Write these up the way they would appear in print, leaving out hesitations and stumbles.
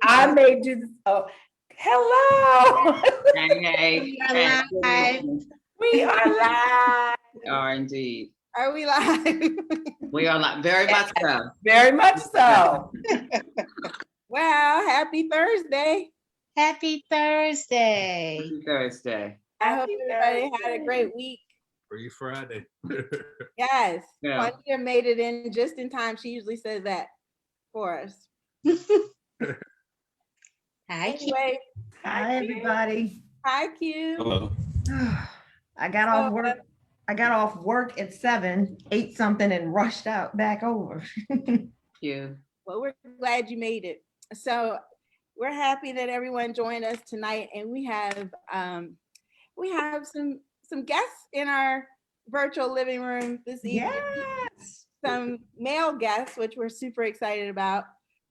I made you. Oh, hello. Hey, We are live. We are live. We are indeed. Are we live? We are live. Very much so. Very much so. Wow, happy Thursday. Happy Thursday. Happy Thursday. I hope everybody had a great week. Free Friday. Yes. Yeah. Juanita made it in just in time. She usually says that for us. Hi, Q. Anyway, Hi, everybody. hi, Q. Hello. I got off work. I got off work at 7, ate something, and rushed out back over. You. Well, we're glad you made it. So we're happy that everyone joined us tonight, and we have some guests in our virtual living room this evening. Yes. Some male guests, which we're super excited about.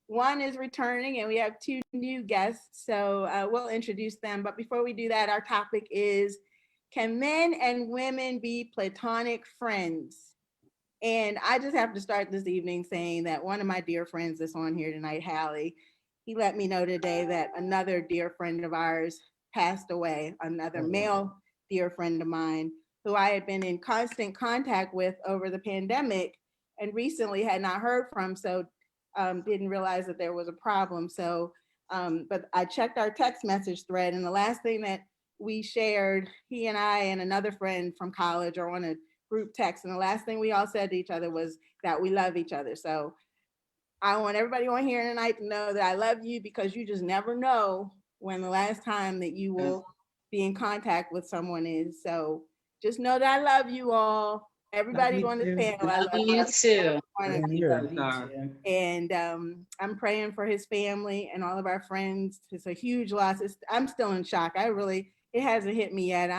One is returning, and we have 2 new guests, so we'll introduce them. But before we do that, our topic is, can men and women be platonic friends? And I just have to start this evening saying that one of my dear friends that's on here tonight, Hallie, he let me know today that another dear friend of ours passed away, another male dear friend of mine, who I had been in constant contact with over the pandemic and recently had not heard from, so didn't realize that there was a problem. So, but I checked our text message thread, and the last thing that we shared, he and I and another friend from college are on a group text, and the last thing we all said to each other was that we love each other. So I want everybody on here tonight to know that I love you, because you just never know when the last time that you will be in contact with someone is. So just know that I love you all. Everybody on this panel, I love You too. and I'm praying for his family and all of our friends. It's a huge loss. I'm still in shock. It hasn't hit me yet.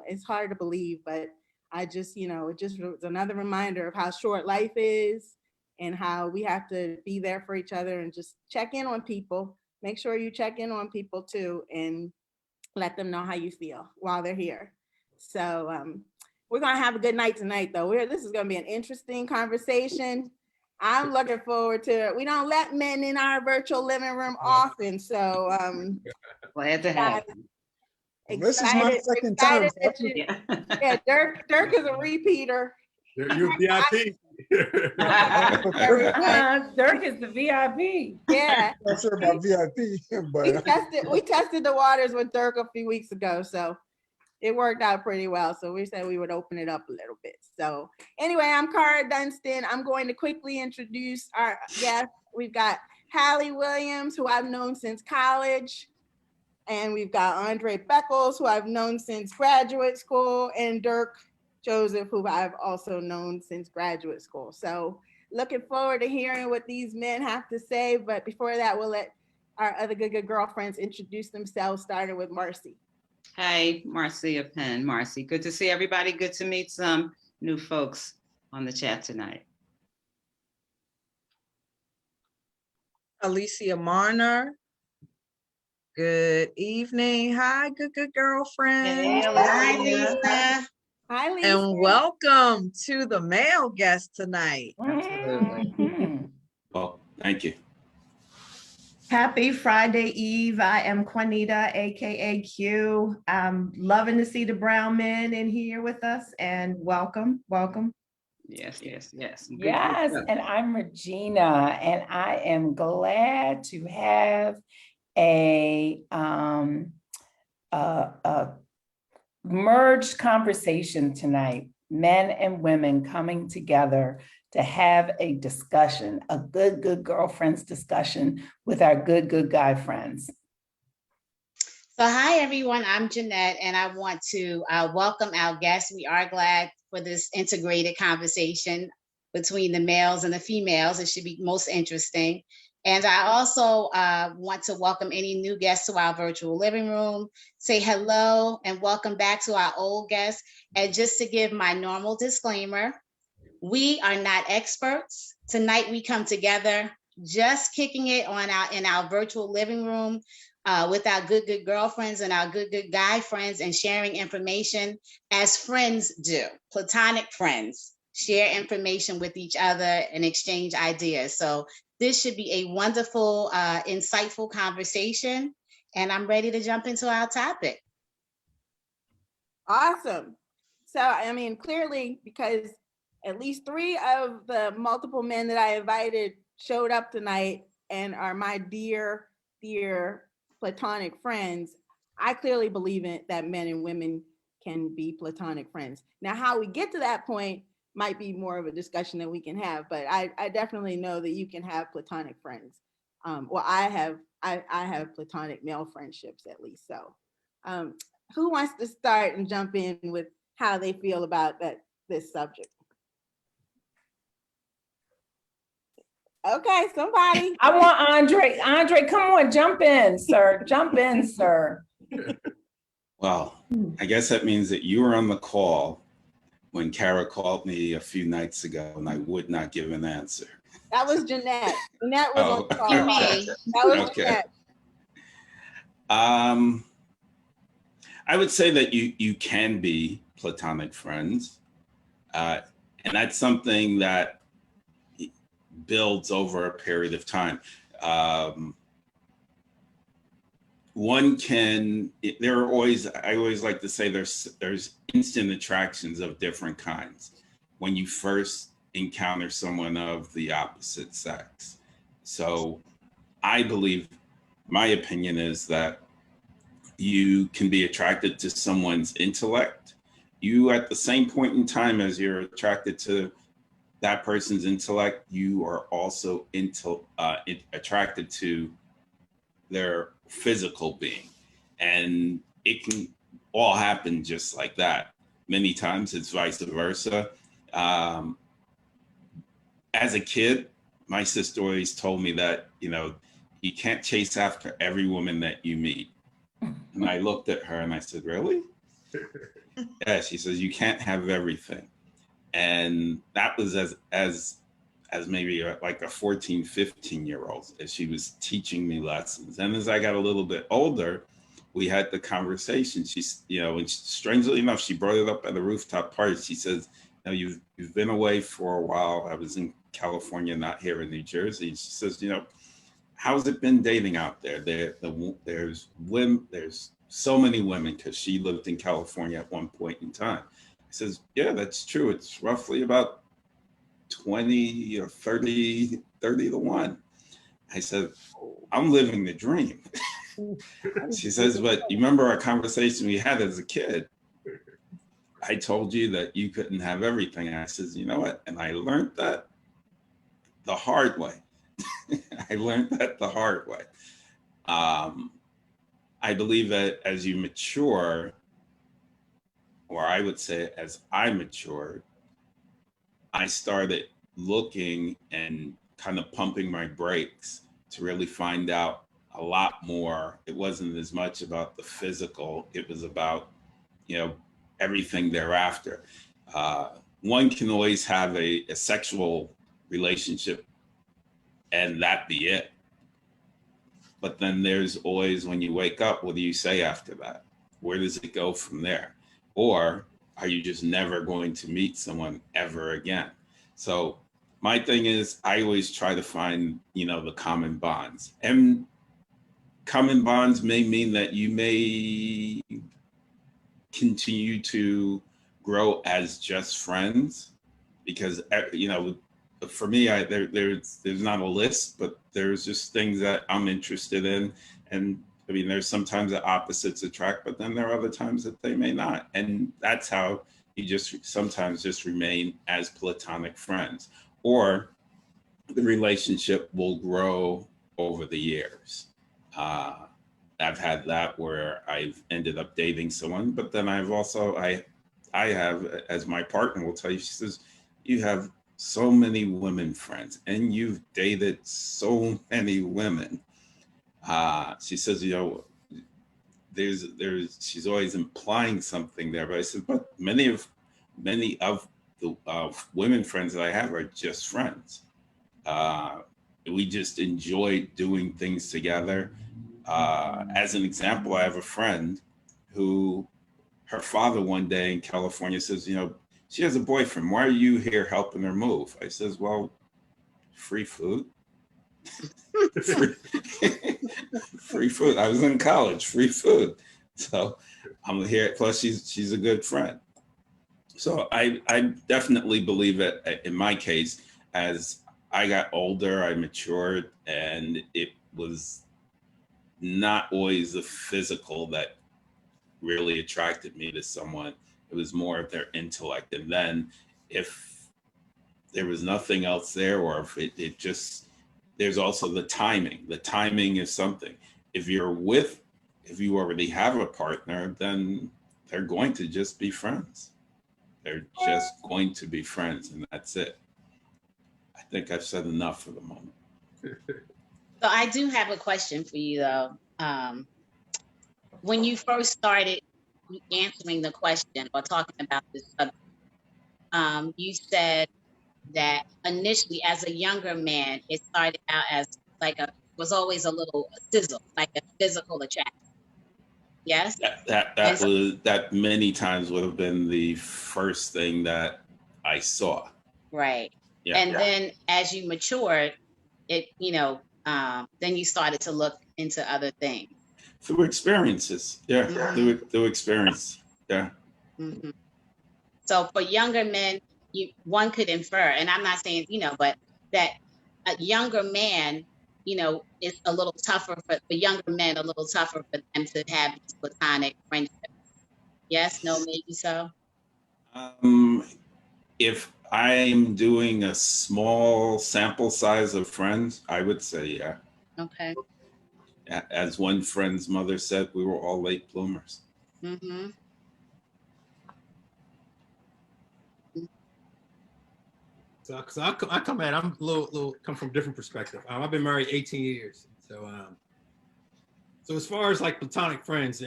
It's hard to believe, but I just, it just was another reminder of how short life is and how we have to be there for each other and just check in on people. Make sure you check in on people too, and let them know how you feel while they're here. So we're going to have a good night tonight, though. This is going to be an interesting conversation. I'm looking forward to it. We don't let men in our virtual living room often, so Glad to have you. This is my second time. Yeah, Dirk is a repeater. You're VIP. Dirk is the VIP. Yeah. I'm not sure about VIP, but We tested the waters with Dirk a few weeks ago, so it worked out pretty well. So we said we would open it up a little bit. So anyway, I'm Cara Dunstan. I'm going to quickly introduce our guests. We've got Hallie Williams, who I've known since college. And we've got Andre Beckles, who I've known since graduate school, and Dirk Joseph, who I've also known since graduate school. So looking forward to hearing what these men have to say. But before that, we'll let our other good girlfriends introduce themselves, starting with Marcy. Hey, Marcia Penn. Marcy, good to see everybody. Good to meet some new folks on the chat tonight. Alicia Marner. Good evening. Hi, good girlfriend. Hi, Lisa. Hi, Lisa. And welcome to the male guest tonight. Absolutely. Well, thank you. Happy Friday Eve. I am Juanita, aka Q. I'm loving to see the brown men in here with us, and welcome. Yes. Yes, and I'm Regina, and I am glad to have a merged conversation tonight. Men and women coming together to have a discussion, a good girlfriends discussion with our good guy friends. So hi, everyone. I'm Jeanette, and I want to welcome our guests. We are glad for this integrated conversation between the males and the females. It should be most interesting. And I also want to welcome any new guests to our virtual living room, say hello and welcome back to our old guests. And just to give my normal disclaimer, we are not experts. Tonight we come together just kicking it in our virtual living room with our good girlfriends and our good guy friends, and sharing information as friends do, platonic friends share information with each other and exchange ideas. So this should be a wonderful, insightful conversation. And I'm ready to jump into our topic. Awesome. So, I mean, clearly, because at least 3 of the multiple men that I invited showed up tonight and are my dear, dear platonic friends, I clearly believe in that men and women can be platonic friends. Now, how we get to that point might be more of a discussion that we can have, but I definitely know that you can have platonic friends. Well, I have platonic male friendships at least. So, who wants to start and jump in with how they feel about this subject? Okay, somebody. I want Andre. Andre, come on, jump in, sir. Jump in, sir. Well, I guess that means that you were on the call when Kara called me a few nights ago and I would not give an answer. That was Jeanette. Jeanette was on the call. You me. That was Okay. Jeanette. I would say that you can be platonic friends. And that's something that builds over a period of time. One can, there are always, I always like to say there's instant attractions of different kinds when you first encounter someone of the opposite sex. So I believe, my opinion is that you can be attracted to someone's intellect. You, at the same point in time as you're attracted to that person's intellect, you are also attracted to their physical being. And it can all happen just like that. Many times it's vice versa. As a kid, my sister always told me that, you can't chase after every woman that you meet. And I looked at her and I said, really? Yeah, she says, you can't have everything. And that was as maybe like a 14, 15-year-old, as she was teaching me lessons. And as I got a little bit older, we had the conversation. She's, and strangely enough, she brought it up at a rooftop party. She says, you've been away for a while. I was in California, not here in New Jersey. She says, how's it been dating out there? There's women, there's so many women, because she lived in California at one point in time. I says, yeah, that's true. It's roughly about 20 or 30 to 1. I said, I'm living the dream. She says, but you remember our conversation we had as a kid? I told you that you couldn't have everything. And I says, you know what? And I learned that the hard way. I learned that the hard way. I believe that as you mature, or I would say as I matured, I started looking and kind of pumping my brakes to really find out a lot more. It wasn't as much about the physical, it was about, everything thereafter. One can always have a sexual relationship and that be it. But then there's always, when you wake up, what do you say after that? Where does it go from there? Or are you just never going to meet someone ever again? So my thing is, I always try to find, the common bonds. And common bonds may mean that you may continue to grow as just friends, because, for me, there's not a list, but there's just things that I'm interested in. And I mean, there's sometimes that opposites attract, but then there are other times that they may not. And that's how you sometimes just remain as platonic friends, or the relationship will grow over the years. I've had that where I've ended up dating someone, but then I've also, I have, as my partner will tell you, she says, you have so many women friends and you've dated so many women. She says, she's always implying something there, but I said, but many of the women friends that I have are just friends. We just enjoy doing things together. As an example, I have a friend who, her father one day in California says, she has a boyfriend. Why are you here helping her move? I says, well, free food. free, free food. I was in college, free food. So I'm here. Plus, she's a good friend. So I definitely believe it. In my case, as I got older, I matured, and it was not always the physical that really attracted me to someone. It was more of their intellect. And then if there was nothing else there, or if it just, there's also the timing. The timing is something. If you already have a partner, then they're going to just be friends. They're just going to be friends, and that's it. I think I've said enough for the moment. So I do have a question for you though. When you first started answering the question or talking about this subject, you said that initially as a younger man, it started out as like was always a little sizzle, like a physical attraction. Yes? That many times would have been the first thing that I saw. Right. Yeah. And then as you matured, it, then you started to look into other things. Through experiences. Yeah. Mhm. Through experience. Yeah. Mm-hmm. So for younger men, one could infer, and I'm not saying, but that a younger man, is a little tougher for younger men, a little tougher for them to have these platonic friendships. Yes, no, maybe so. If I'm doing a small sample size of friends, I would say, yeah. Okay. As one friend's mother said, we were all late bloomers. Mm-hmm. So I come at, I'm a little come from a different perspective. I've been married 18 years. So as far as like platonic friends,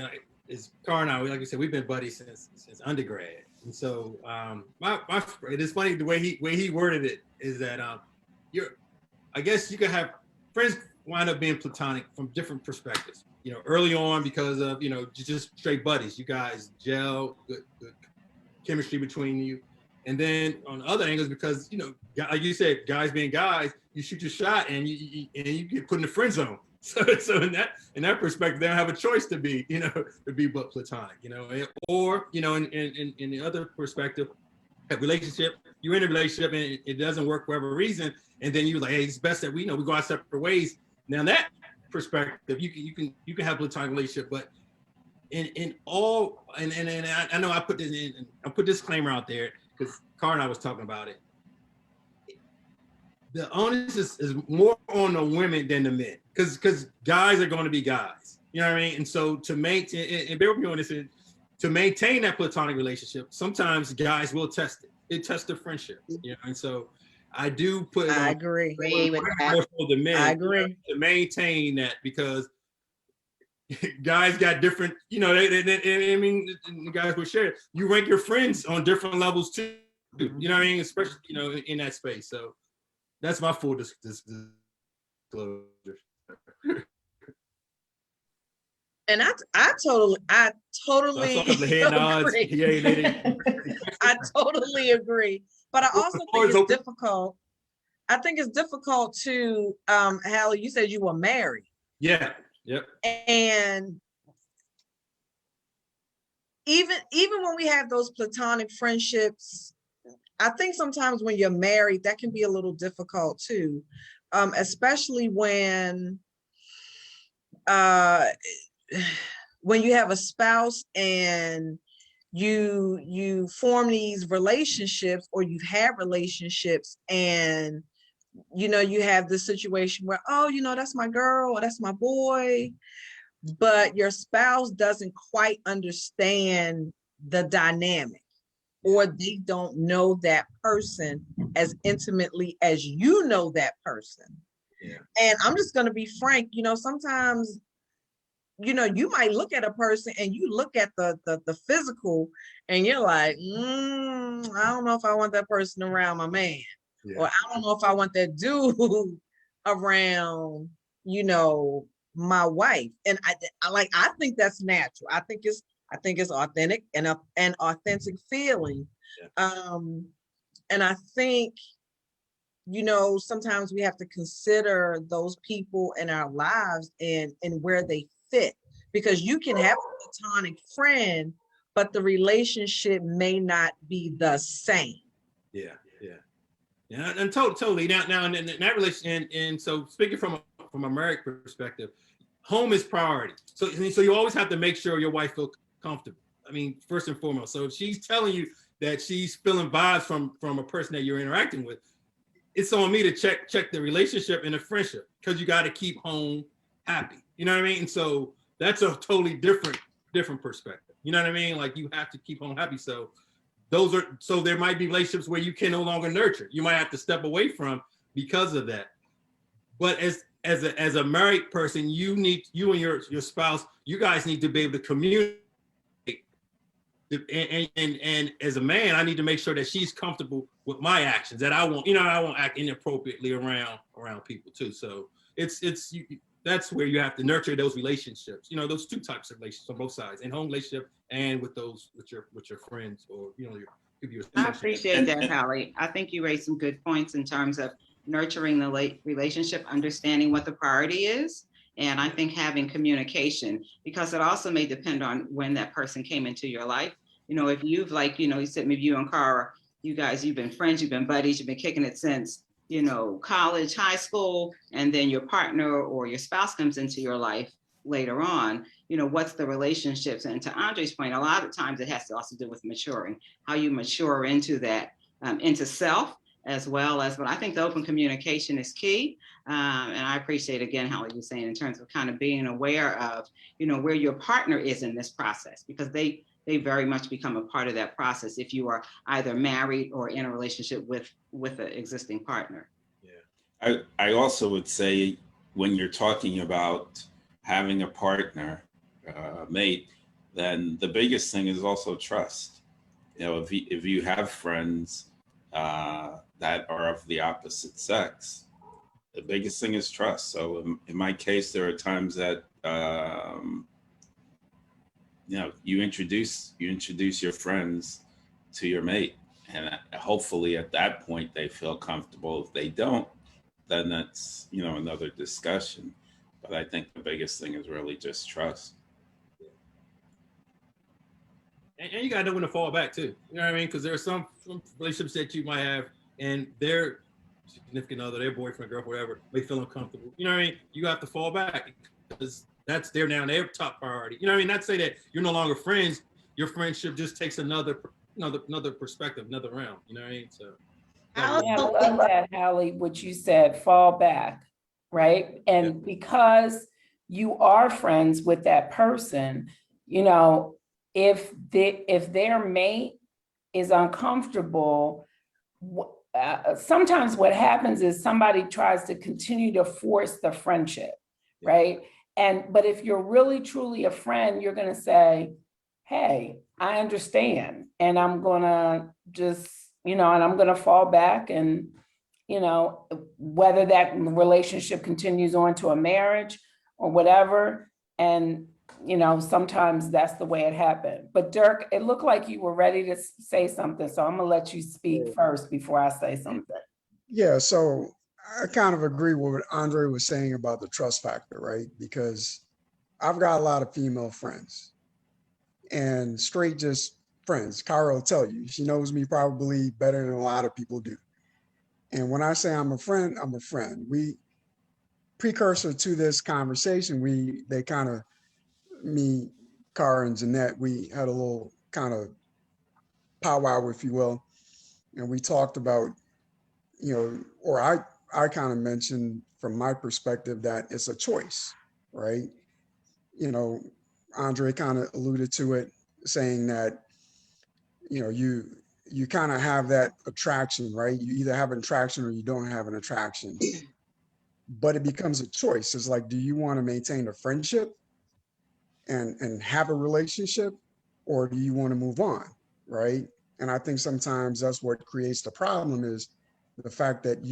is Car and I, like you said, we've been buddies since undergrad. And so it is funny the way he worded it is that I guess you can have friends wind up being platonic from different perspectives. Early on because of just straight buddies. You guys gel, good chemistry between you. And then on other angles, because like you said, guys being guys, you shoot your shot and you get put in the friend zone. So in that perspective, they don't have a choice to be but platonic, or in the other perspective, a relationship, you're in a relationship and it doesn't work for whatever reason, and then you're like, hey, it's best that we go our separate ways. Now that perspective, you can have a platonic relationship, but in all, and I know I put this disclaimer out there because Car and I was talking about it. The onus is more on the women than the men, because guys are going to be guys. You know what I mean? And so to maintain, and bear with me on this, to maintain that platonic relationship, sometimes guys will test it. It tests the friendship. And so I do put it I on. agree. With that. More so the men, I agree. to maintain that, because guys got different, I mean, the guys will share it. You rank your friends on different levels too. You know what I mean? Especially, in that space. So that's my full disclosure. And I totally I saw a couple of head nods. agree. Yeah, I totally agree. But I also think it's difficult. I think it's difficult to, Hallie, you said you were married. Yeah. Yep. And even when we have those platonic friendships, I think sometimes when you're married, that can be a little difficult too, especially when you have a spouse and you form these relationships, or you've had relationships, and you have this situation where, oh, that's my girl or that's my boy, but your spouse doesn't quite understand the dynamic, or they don't know that person as intimately as you know that person. Yeah. And I'm just going to be frank, sometimes, you might look at a person and you look at the physical and you're like, I don't know if I want that person around my man. Yeah. Or I don't know if I want that dude around, my wife. And I think that's natural. I think it's authentic and an authentic feeling. Yeah. And I think you know, sometimes we have to consider those people in our lives and where they fit, because you can have a platonic friend, but the relationship may not be the same. Yeah, yeah, yeah, and totally. Now, in that relation, and so speaking from a married perspective, home is priority. So you always have to make sure your wife feels comfortable. I mean, first and foremost. So if she's telling you that she's feeling vibes from a person that you're interacting with, it's on me to check the relationship and the friendship, because you got to keep home happy. You know what I mean? And so that's a totally different perspective. You know what I mean? Like, you have to keep home happy. So there might be relationships where you can no longer nurture. You might have to step away from because of that. But as a married person, you and your spouse, you guys need to be able to communicate. And as a man, I need to make sure that she's comfortable with my actions, that I won't act inappropriately around people too. So that's where you have to nurture those relationships. You know, those two types of relationships on both sides, in home relationship and with your friends, or your people you're I appreciate that, Holly. I think you raised some good points in terms of nurturing the relationship, understanding what the priority is, and I think having communication, because it also may depend on when that person came into your life. You know, if you've, like, you said maybe you and Cara, you've been friends, you've been buddies, you've been kicking it since, college, high school, and then your partner or your spouse comes into your life later on, what's the relationships? And to Andre's point, a lot of times it has to also do with maturing, how you mature into that, into self, as well as, but I think the open communication is key. And I appreciate, again, how you're saying in terms of kind of being aware of, where your partner is in this process, because they very much become a part of that process if you are either married or in a relationship with an existing partner. Yeah. I also would say, when you're talking about having a partner, mate, then the biggest thing is also trust. If you have friends that are of the opposite sex, the biggest thing is trust. So in my case, there are times that you introduce your friends to your mate, and hopefully at that point they feel comfortable. If they don't, then that's another discussion. But I think the biggest thing is really just trust. And you gotta know when to fall back too. You know what I mean? Because there are some relationships that you might have, and their significant other, their boyfriend, girlfriend, whatever, may feel uncomfortable. You know what I mean? You have to fall back, because that's their top priority. You know what I mean? Not to say that you're no longer friends. Your friendship just takes another perspective, another round. You know what I mean? So. I Yeah, I also love that, Hallie, what you said, fall back, right? And because you are friends with that person, if their mate is uncomfortable, sometimes what happens is somebody tries to continue to force the friendship, right? But if you're really truly a friend, you're going to say, hey, I understand, and I'm going to just, and I'm going to fall back, and whether that relationship continues on to a marriage or whatever. And sometimes that's the way it happened. But Dirk, it looked like you were ready to say something, so I'm gonna let you speak first before I say something. Yeah, so I kind of agree with what Andre was saying about the trust factor, right? Because I've got a lot of female friends, and straight just friends. Cara will tell you, she knows me probably better than a lot of people do. And when I say I'm a friend, I'm a friend. Precursor to this conversation, me, Cara, and Jeanette, we had a little kind of powwow, if you will. And we talked about, or I kind of mentioned from my perspective that it's a choice, right? Andre kind of alluded to it, saying that, you kind of have that attraction, right? You either have an attraction or you don't have an attraction, but it becomes a choice. It's like, do you want to maintain a friendship and have a relationship, or do you want to move on, right? And I think sometimes that's what creates the problem, is the fact that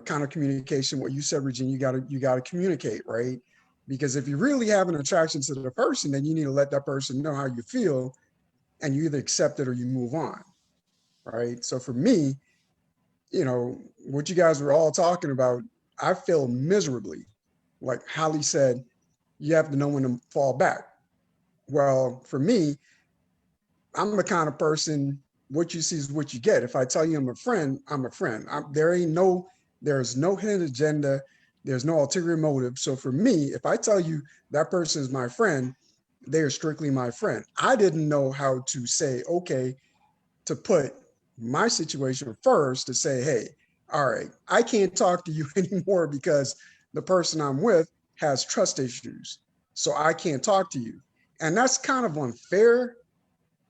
kind of communication, what you said, Regina, you gotta communicate, right? Because if you really have an attraction to the person, then you need to let that person know how you feel, and you either accept it or you move on, right? So for me, you know, what you guys were all talking about, I feel miserably. Like Holly said, you have to know when to fall back. Well, for me, I'm the kind of person, what you see is what you get. If I tell you I'm a friend, I'm a friend. There's no hidden agenda. There's no ulterior motive. So for me, if I tell you that person is my friend, they are strictly my friend. I didn't know how to say, okay, to put my situation first to say, hey, all right, I can't talk to you anymore because the person I'm with has trust issues. So I can't talk to you. And that's kind of unfair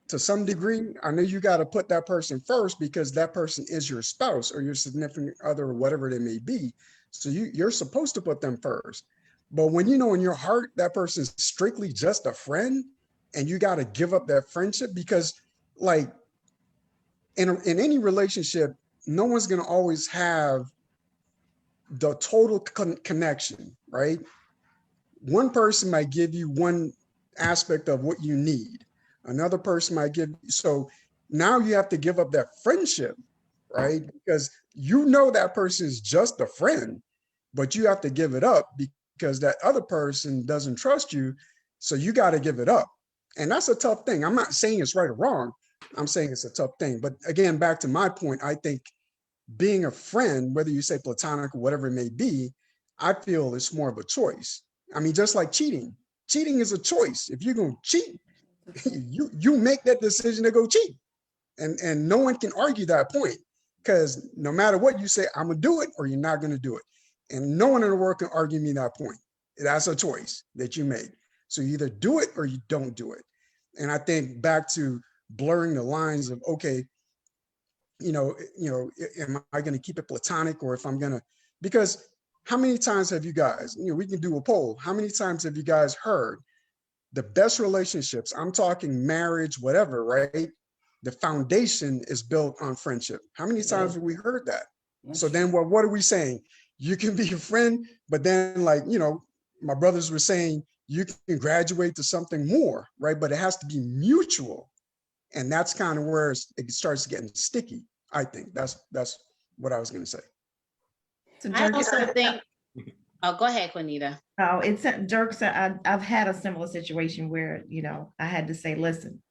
to some degree. I know you got to put that person first because that person is your spouse or your significant other or whatever they may be. So you're supposed to put them first. But when you know in your heart that person is strictly just a friend and you got to give up that friendship because like in any relationship, no one's going to always have the total connection, right? One person might give you one aspect of what you need. Another person might give, so now you have to give up that friendship, right? Because you know that person is just a friend, but you have to give it up because that other person doesn't trust you. So you got to give it up. And that's a tough thing. I'm not saying it's right or wrong. I'm saying it's a tough thing. But again, back to my point, I think being a friend, whether you say platonic or whatever it may be, I feel it's more of a choice. I mean, just like cheating. Cheating is a choice. If you're going to cheat, you make that decision to go cheat. And no one can argue that point because no matter what you say, I'm going to do it or you're not going to do it. And no one in the world can argue me that point. That's a choice that you make. So you either do it or you don't do it. And I think back to blurring the lines of, okay, am I going to keep it platonic or if I'm going to, because how many times have you guys, we can do a poll. How many times have you guys heard the best relationships? I'm talking marriage, whatever, right? The foundation is built on friendship. How many times have we heard that? So then what are we saying? You can be a friend, but then my brothers were saying, you can graduate to something more, right? But it has to be mutual. And that's kind of where it starts getting sticky. I think that's what I was going to say. I also think, oh, go ahead, Juanita. Oh, it's Dirk said, I've had a similar situation where, I had to say, listen,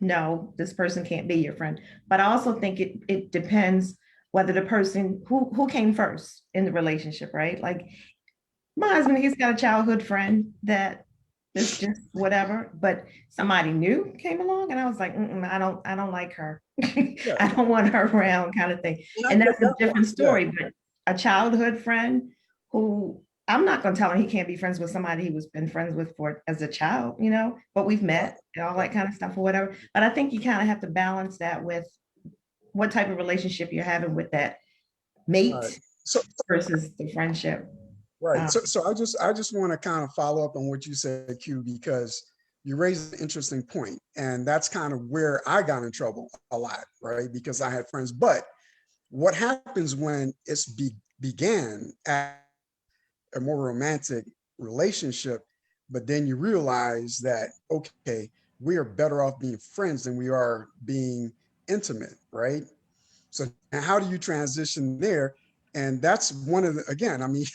no, this person can't be your friend. But I also think it depends whether the person who came first in the relationship, right? Like my husband, he's got a childhood friend that is just whatever, but somebody new came along and I was like, I don't like her. I don't want her around kind of thing. And that's a different story, but a childhood friend who I'm not going to tell him he can't be friends with somebody he was been friends with for as a child, but we've met and all that kind of stuff or whatever. But I think you kind of have to balance that with what type of relationship you're having with that mate versus the friendship. Right. So I just want to kind of follow up on what you said, Q, because you raised an interesting point. And that's kind of where I got in trouble a lot, right? Because I had friends. But what happens when it's began at a more romantic relationship, but then you realize that, okay, we are better off being friends than we are being intimate, right? So how do you transition there? And that's one of the, again, I mean,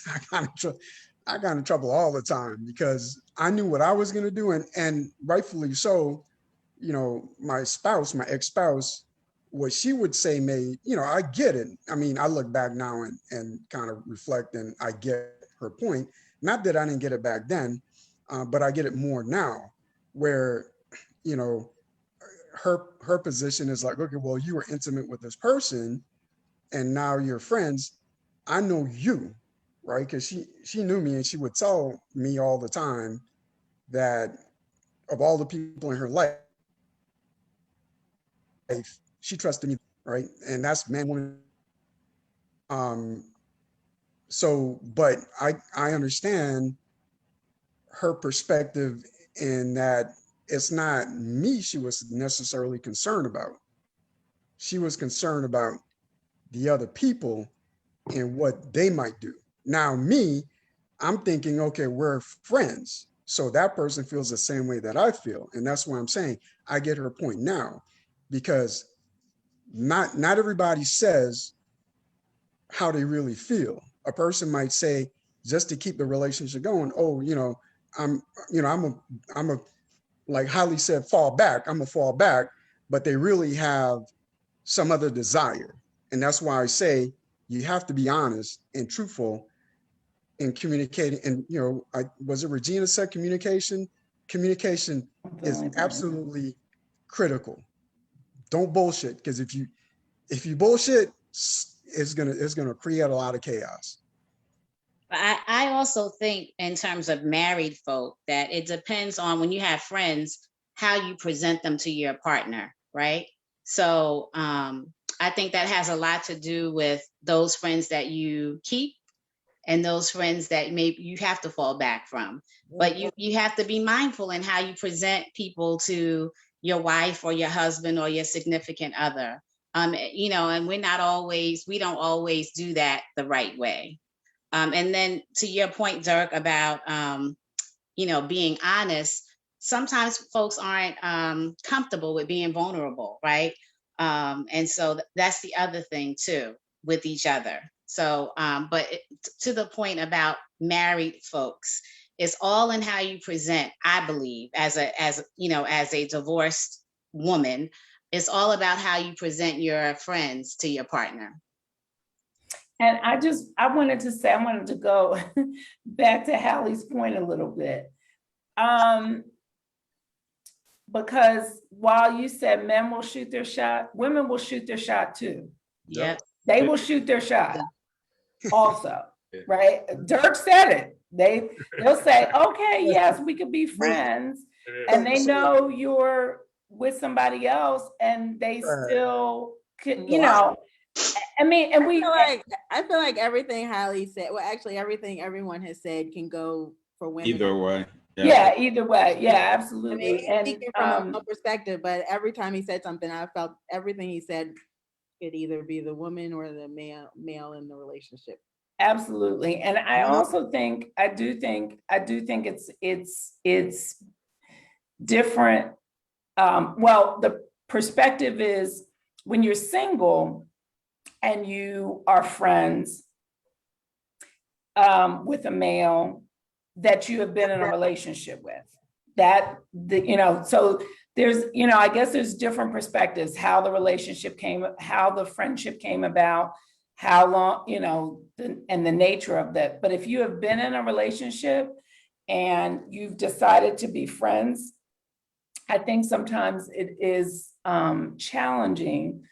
I got in trouble all the time because I knew what I was going to do. And rightfully so, my ex-spouse, what she would say made, I get it. I mean, I look back now and kind of reflect and I get her point. Not that I didn't get it back then, but I get it more now where, her position is like, okay, well, you were intimate with this person and now you're friends. I know you, right? Because she knew me and she would tell me all the time that of all the people in her life, she trusted me, right? And that's man, woman. So, but I understand her perspective in that it's not me she was necessarily concerned about. She was concerned about the other people and what they might do. Now, me, I'm thinking, okay, we're friends. So that person feels the same way that I feel. And that's why I'm saying I get her point now, because not everybody says how they really feel. A person might say, just to keep the relationship going, oh, I'm a, like Holly said, fall back. I'm a fall back, but they really have some other desire. And that's why I say you have to be honest and truthful in communicating. And, was it Regina said communication? Communication is absolutely critical. Don't bullshit, because if you bullshit, it's gonna create a lot of chaos. I also think in terms of married folk that it depends on, when you have friends, how you present them to your partner, right? So I think that has a lot to do with those friends that you keep and those friends that maybe you have to fall back from. But you have to be mindful in how you present people to your wife or your husband or your significant other. And we don't always do that the right way. And then to your point, Dirk, about being honest, sometimes folks aren't comfortable with being vulnerable, right? And so that's the other thing too, with each other. So, to the point about married folks, it's all in how you present. I believe, as a divorced woman, it's all about how you present your friends to your partner. And I wanted to go back to Hallie's point a little bit. Because while you said men will shoot their shot, women will shoot their shot too. Yeah. They will shoot their shot also, right? Dirk said it. They'll say, okay, yes, we could be friends. And they know you're with somebody else and they still could, I mean, and I feel like everything Holly said, well, actually everything everyone has said can go for women. Either way. Yeah, either way. Yeah, absolutely. I mean, he's speaking from a male perspective, but every time he said something, I felt everything he said could either be the woman or the male in the relationship. Absolutely. And I also think, I do think it's different. Well, the perspective is when you're single and you are friends with a male that you have been in a relationship with, so there's, I guess there's different perspectives, how the relationship how the friendship came about, how long, and the nature of that. But if you have been in a relationship and you've decided to be friends, I think sometimes it is challenging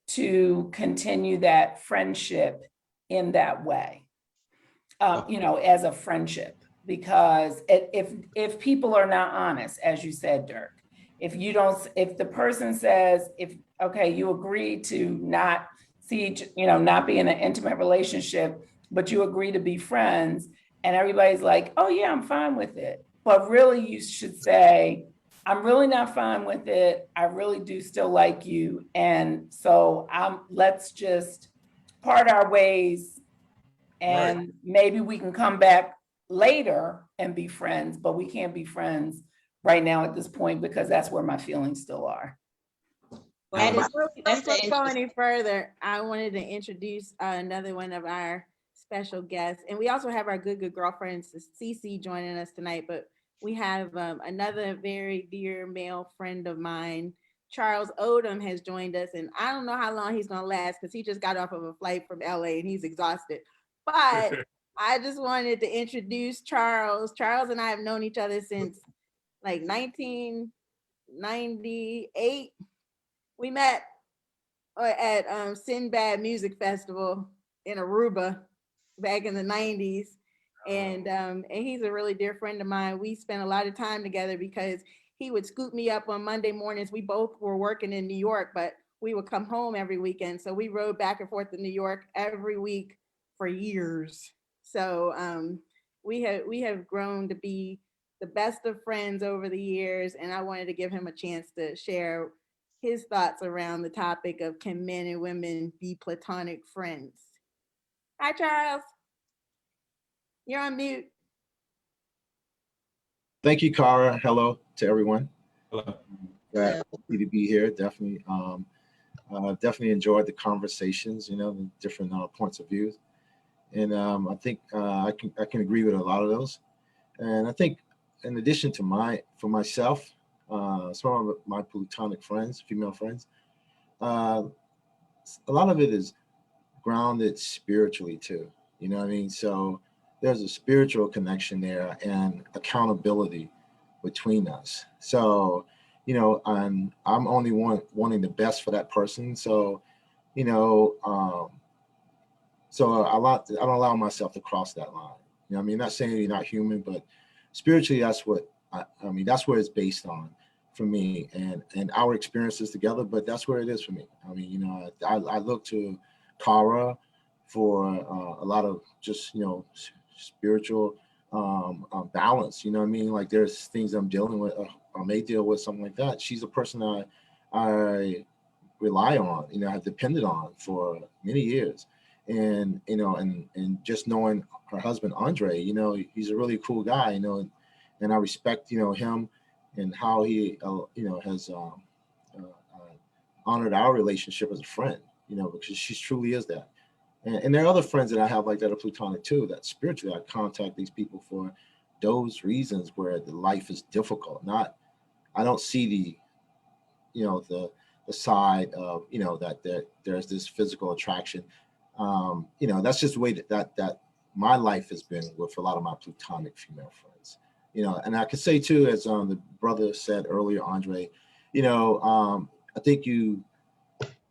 to continue that friendship in that way, as a friendship. Because if people are not honest, as you said, Dirk, if the person says, you agree to not not be in an intimate relationship, but you agree to be friends, and everybody's like, oh yeah, I'm fine with it. But really you should say, I'm really not fine with it. I really do still like you. And so let's just part our ways, and maybe we can come back later and be friends, but we can't be friends right now at this point because that's where my feelings still are. Before we go any further, I wanted to introduce another one of our special guests, and we also have our good girlfriends, Cece, joining us tonight. But we have another very dear male friend of mine, Charles Odom, has joined us, and I don't know how long he's gonna last because he just got off of a flight from LA and he's exhausted. But I just wanted to introduce Charles. Charles and I have known each other since like 1998. We met at Sinbad Music Festival in Aruba back in the 90s. And he's a really dear friend of mine. We spent a lot of time together because he would scoop me up on Monday mornings. We both were working in New York, but we would come home every weekend. So we rode back and forth to New York every week for years. So we have grown to be the best of friends over the years. And I wanted to give him a chance to share his thoughts around the topic of, can men and women be platonic friends? Hi, Charles. You're on mute. Thank you, Cara. Hello to everyone. Hello. Glad to be here, definitely. Definitely enjoyed the conversations, the different points of view. And I think I can agree with a lot of those. And I think in addition to for myself, some of my Platonic friends, female friends, a lot of it is grounded spiritually too. You know what I mean? So there's a spiritual connection there and accountability between us. So, I'm only wanting the best for that person. So, you know, so I don't allow myself to cross that line. I mean, not saying you're not human, but spiritually, that's what I mean. That's where it's based on for me and our experiences together. But that's where it is for me. I mean, I look to Kara for a lot of just spiritual balance. You know what I mean? Like there's things I'm dealing with, or may deal with, something like that. She's a person I rely on. Have depended on for many years. And and just knowing her husband Andre, he's a really cool guy, and I respect him and how he has honored our relationship as a friend, because she truly is that. And there are other friends that I have like that are Platonic too, that spiritually I contact these people for those reasons where the life is difficult. I don't see the side of that there's this physical attraction. That's just the way that my life has been with a lot of my Platonic female friends. And I could say too, as the brother said earlier, Andre, I think you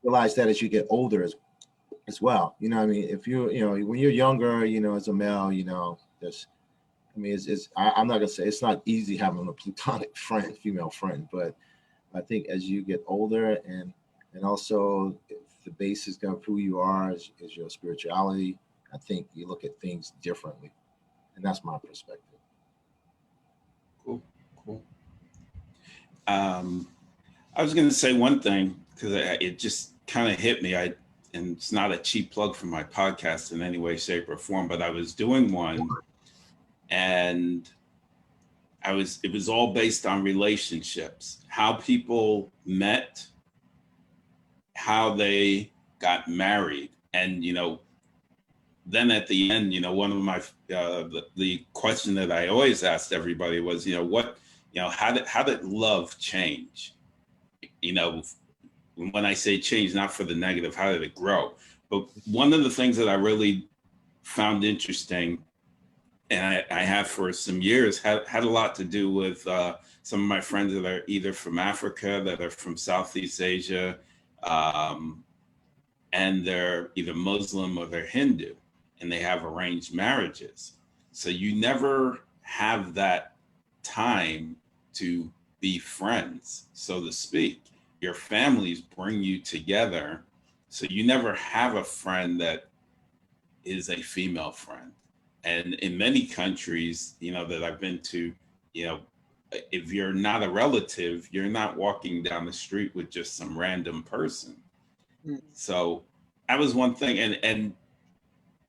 realize that as you get older as well. I mean, if when you're younger, as a male, there's, I mean, I'm not gonna say it's not easy having a Platonic friend, female friend, but I think as you get older and also if the basis of who you are is your spirituality, I think you look at things differently, and that's my perspective. Cool. I was going to say one thing because it just kind of hit me. And it's not a cheap plug for my podcast in any way, shape, or form, but I was doing one, and it was all based on relationships, how people met, how they got married, and then at the end, one of my the question that I always asked everybody was, how did love change? When I say change, not for the negative, how did it grow? But one of the things that I really found interesting, and I have for some years, had a lot to do with some of my friends that are either from Africa, that are from Southeast Asia, and they're either Muslim or they're Hindu, and they have arranged marriages. So you never have that time to be friends, so to speak. Your families bring you together. So you never have a friend that is a female friend. And in many countries, that I've been to, if you're not a relative, you're not walking down the street with just some random person. So that was one thing. And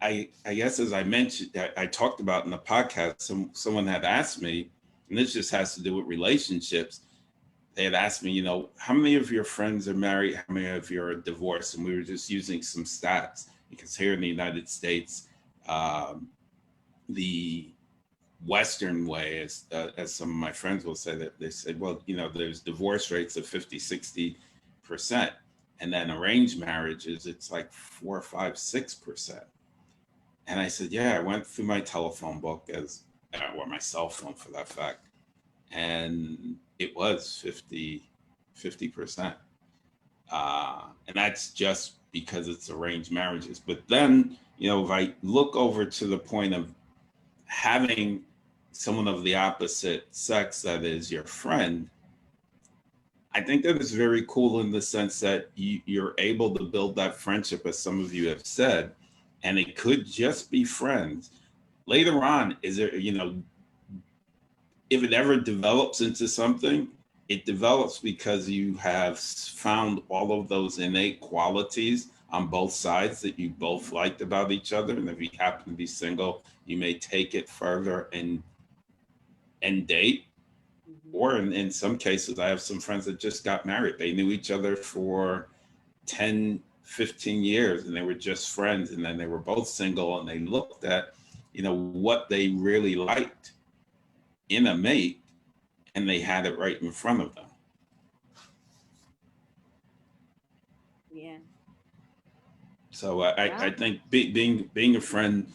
I guess, as I mentioned, I talked about in the podcast, someone had asked me, and this just has to do with relationships. They had asked me, how many of your friends are married? How many of you are divorced? And we were just using some stats because here in the United States, the Western way, as some of my friends will say, that they said, well, there's divorce rates of 50, 60%. And then arranged marriages, it's like 4, 5, 6%. And I said, yeah, I went through my telephone book or my cell phone for that fact. And it was 50%. And that's just because it's arranged marriages. But then, if I look over to the point of having someone of the opposite sex that is your friend, I think that is very cool in the sense that you're able to build that friendship, as some of you have said, and it could just be friends. Later on, is there, if it ever develops into something, it develops because you have found all of those innate qualities on both sides that you both liked about each other. And if you happen to be single, you may take it further and date. Or in some cases, I have some friends that just got married. They knew each other for 10, 15 years and they were just friends, and then they were both single, and they looked at, what they really liked in a mate, and they had it right in front of them. Yeah. So I think being a friend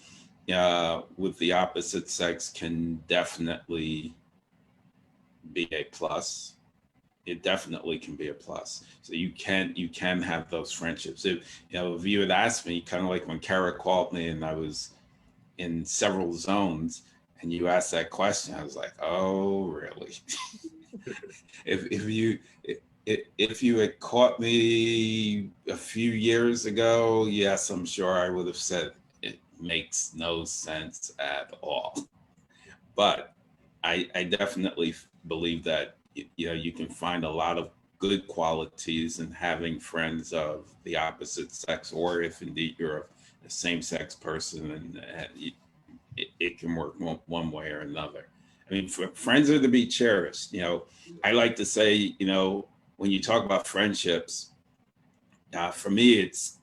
with the opposite sex can definitely be a plus. It definitely can be a plus. So you can have those friendships. If you had asked me, kind of like when Kara called me and I was in several zones, and you asked that question, I was like, oh, really? If you had caught me a few years ago, yes, I'm sure I would have said it makes no sense at all. But I definitely believe that you can find a lot of good qualities in having friends of the opposite sex, or if indeed you're a same-sex person, and it can work one way or another. I mean, friends are to be cherished. I like to say, when you talk about friendships, for me, it's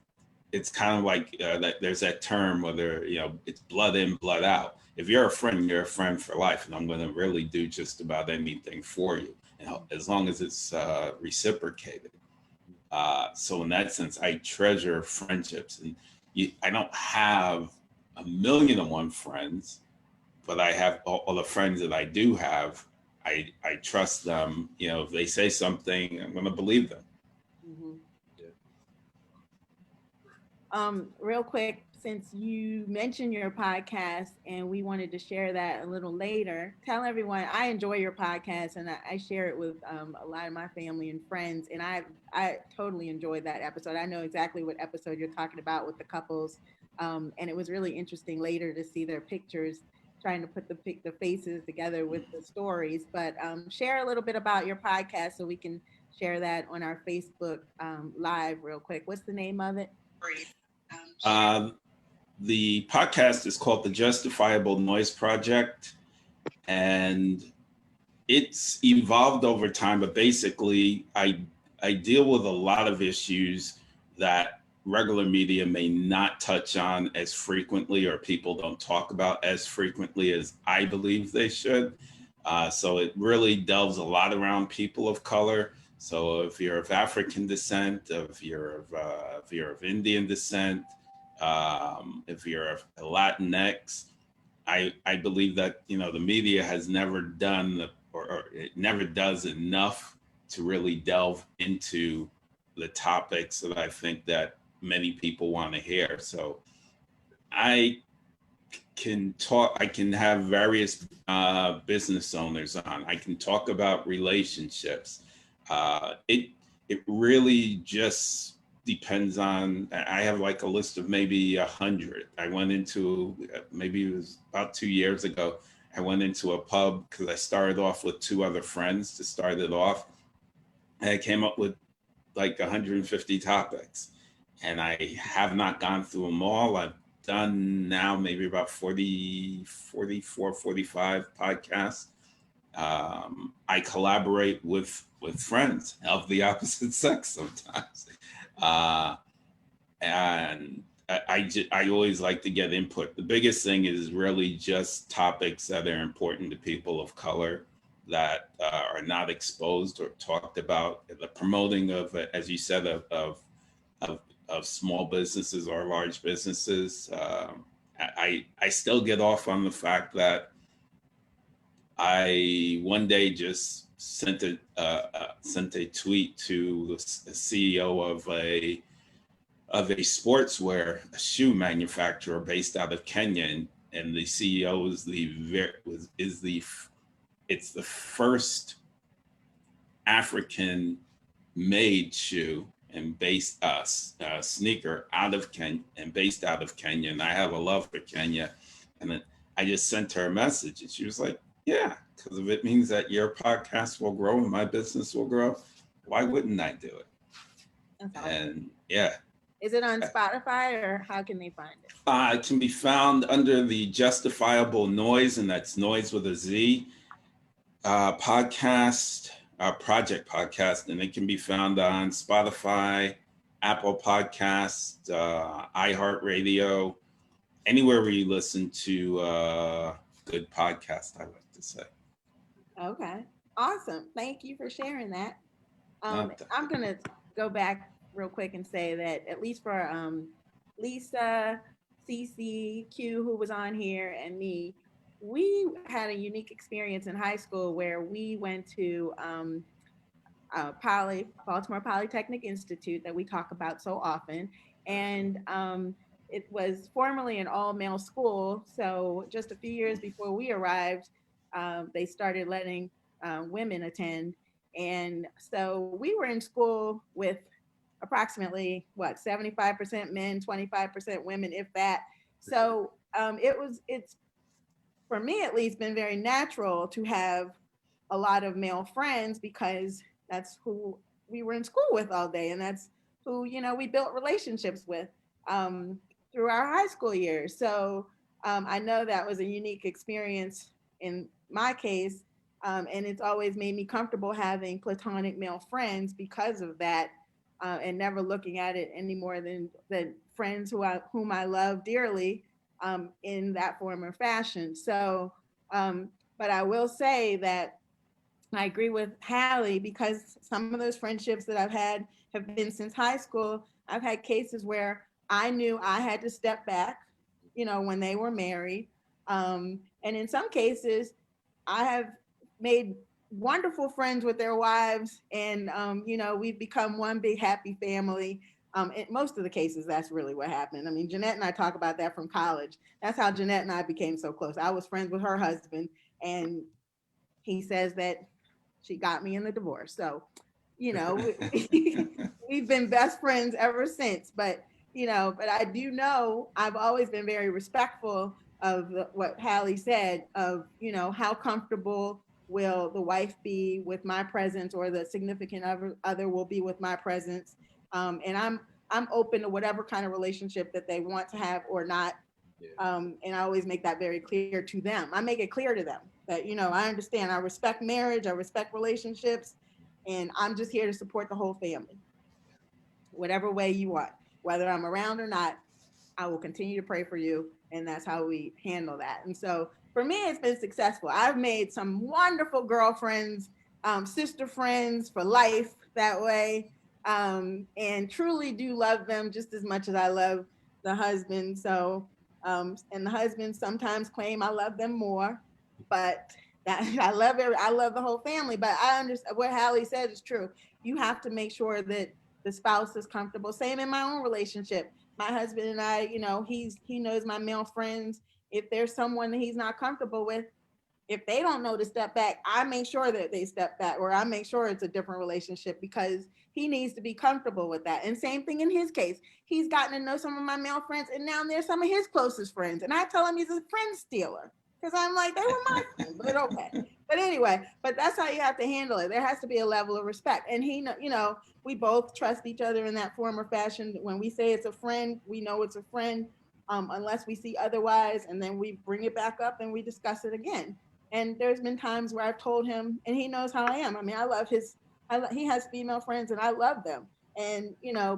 kind of like that. There's that term, whether it's blood in, blood out. If you're a friend, you're a friend for life, and I'm going to really do just about anything for you, and as long as it's reciprocated. So in that sense, I treasure friendships, and I don't have 1,000,001 friends, but I have all the friends that I do have. I trust them. If they say something, I'm going to believe them. Mhm. Real quick, since you mentioned your podcast and we wanted to share that a little later, tell everyone I enjoy your podcast, and I share it with a lot of my family and friends, and I totally enjoyed that episode. I know exactly what episode you're talking about with the couples, and it was really interesting later to see their pictures, trying to put the faces together with the stories. But share a little bit about your podcast so we can share that on our Facebook Live real quick. What's the name of it? The podcast is called The Justifiable Noise Project, and it's evolved over time, but basically I deal with a lot of issues that regular media may not touch on as frequently, or people don't talk about as frequently as I believe they should. So it really delves a lot around people of color. So if you're of African descent, if you're of Indian descent, if you're of Latinx, I believe that the media has never done or it never does enough to really delve into the topics that I think that many people want to hear. So I can have various business owners on. I can talk about relationships. It really just depends on. I have like a list of maybe 100. I went into, maybe it was about 2 years ago. I went into a pub because I started off with 2 other friends to start it off. And I came up with like 150 topics, and I have not gone through them all. I've done now maybe about 40, 44, 45 podcasts. I collaborate with friends of the opposite sex sometimes. And I always like to get input. The biggest thing is really just topics that are important to people of color that are not exposed or talked about. The promoting of, as you said, of small businesses or large businesses. I still get off on the fact that I one day just sent a tweet to the CEO of a sportswear shoe manufacturer based out of Kenya, and the CEO it's the first African made shoe and based sneaker out of Kenya and based out of Kenya. And I have a love for Kenya. And then I just sent her a message, and she was like, yeah, because if it means that your podcast will grow and my business will grow, why wouldn't I do it? That's awesome. And yeah. Is it on Spotify, or how can they find it? It can be found under the Justifiable Noise, and that's Noise with a Z podcast, project podcast, and it can be found on Spotify, Apple Podcasts, iHeartRadio, anywhere where you listen to good podcasts, I like to say. Okay, awesome. Thank you for sharing that. Not that- I'm gonna go back real quick and say that at least for Lisa, Cece, Q, who was on here, and me, we had a unique experience in high school where we went to Baltimore Polytechnic Institute that we talk about so often. And it was formerly an all-male school. So just a few years before we arrived, they started letting women attend. And so we were in school with approximately what, 75% men, 25% women, if that. So it's for me at least been very natural to have a lot of male friends because that's who we were in school with all day, and that's who we built relationships with through our high school years. So I know that was a unique experience in my case, and it's always made me comfortable having platonic male friends because of that, and never looking at it any more than friends whom I love dearly in that form or fashion. So, but I will say that I agree with Hallie because some of those friendships that I've had have been since high school. I've had cases where I knew I had to step back, when they were married. And in some cases, I have made wonderful friends with their wives, and we've become one big happy family. In most of the cases, that's really what happened. I mean, Jeanette and I talk about that from college. That's how Jeanette and I became so close. I was friends with her husband, and he says that she got me in the divorce. So, we've been best friends ever since. But I do know I've always been very respectful of what Hallie said of, how comfortable will the wife be with my presence, or the significant other will be with my presence. And I'm open to whatever kind of relationship that they want to have or not. And I always make that very clear to them. I make it clear to them that, I understand, I respect marriage, I respect relationships, and I'm just here to support the whole family. Whatever way you want, whether I'm around or not, I will continue to pray for you. And that's how we handle that. And so for me, it's been successful. I've made some wonderful girlfriends, sister friends for life that way, and truly do love them just as much as I love the husband. So, and the husbands sometimes claim I love them more, but that I love the whole family. But I understand what Hallie said is true. You have to make sure that the spouse is comfortable. Same in my own relationship. My husband and I, he knows my male friends. If there's someone that he's not comfortable with, if they don't know to step back, I make sure that they step back, or I make sure it's a different relationship, because he needs to be comfortable with that. And same thing in his case. He's gotten to know some of my male friends, and now they're some of his closest friends. And I tell him he's a friend stealer, because I'm like, they were my friends, but okay. But anyway, but that's how you have to handle it. There has to be a level of respect. And he, we both trust each other in that form or fashion. When we say it's a friend, we know it's a friend, unless we see otherwise. And then we bring it back up and we discuss it again. And there's been times where I've told him, and he knows how I am. I mean, I love he has female friends and I love them. And,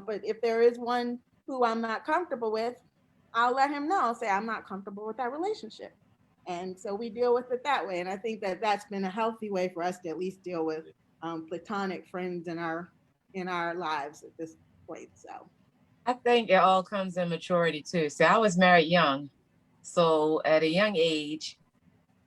but if there is one who I'm not comfortable with, I'll let him know. I'll say, I'm not comfortable with that relationship. And so we deal with it that way. And I think that that's been a healthy way for us to at least deal with platonic friends in our lives at this point. So I think it all comes in maturity too. So I was married young. So at a young age,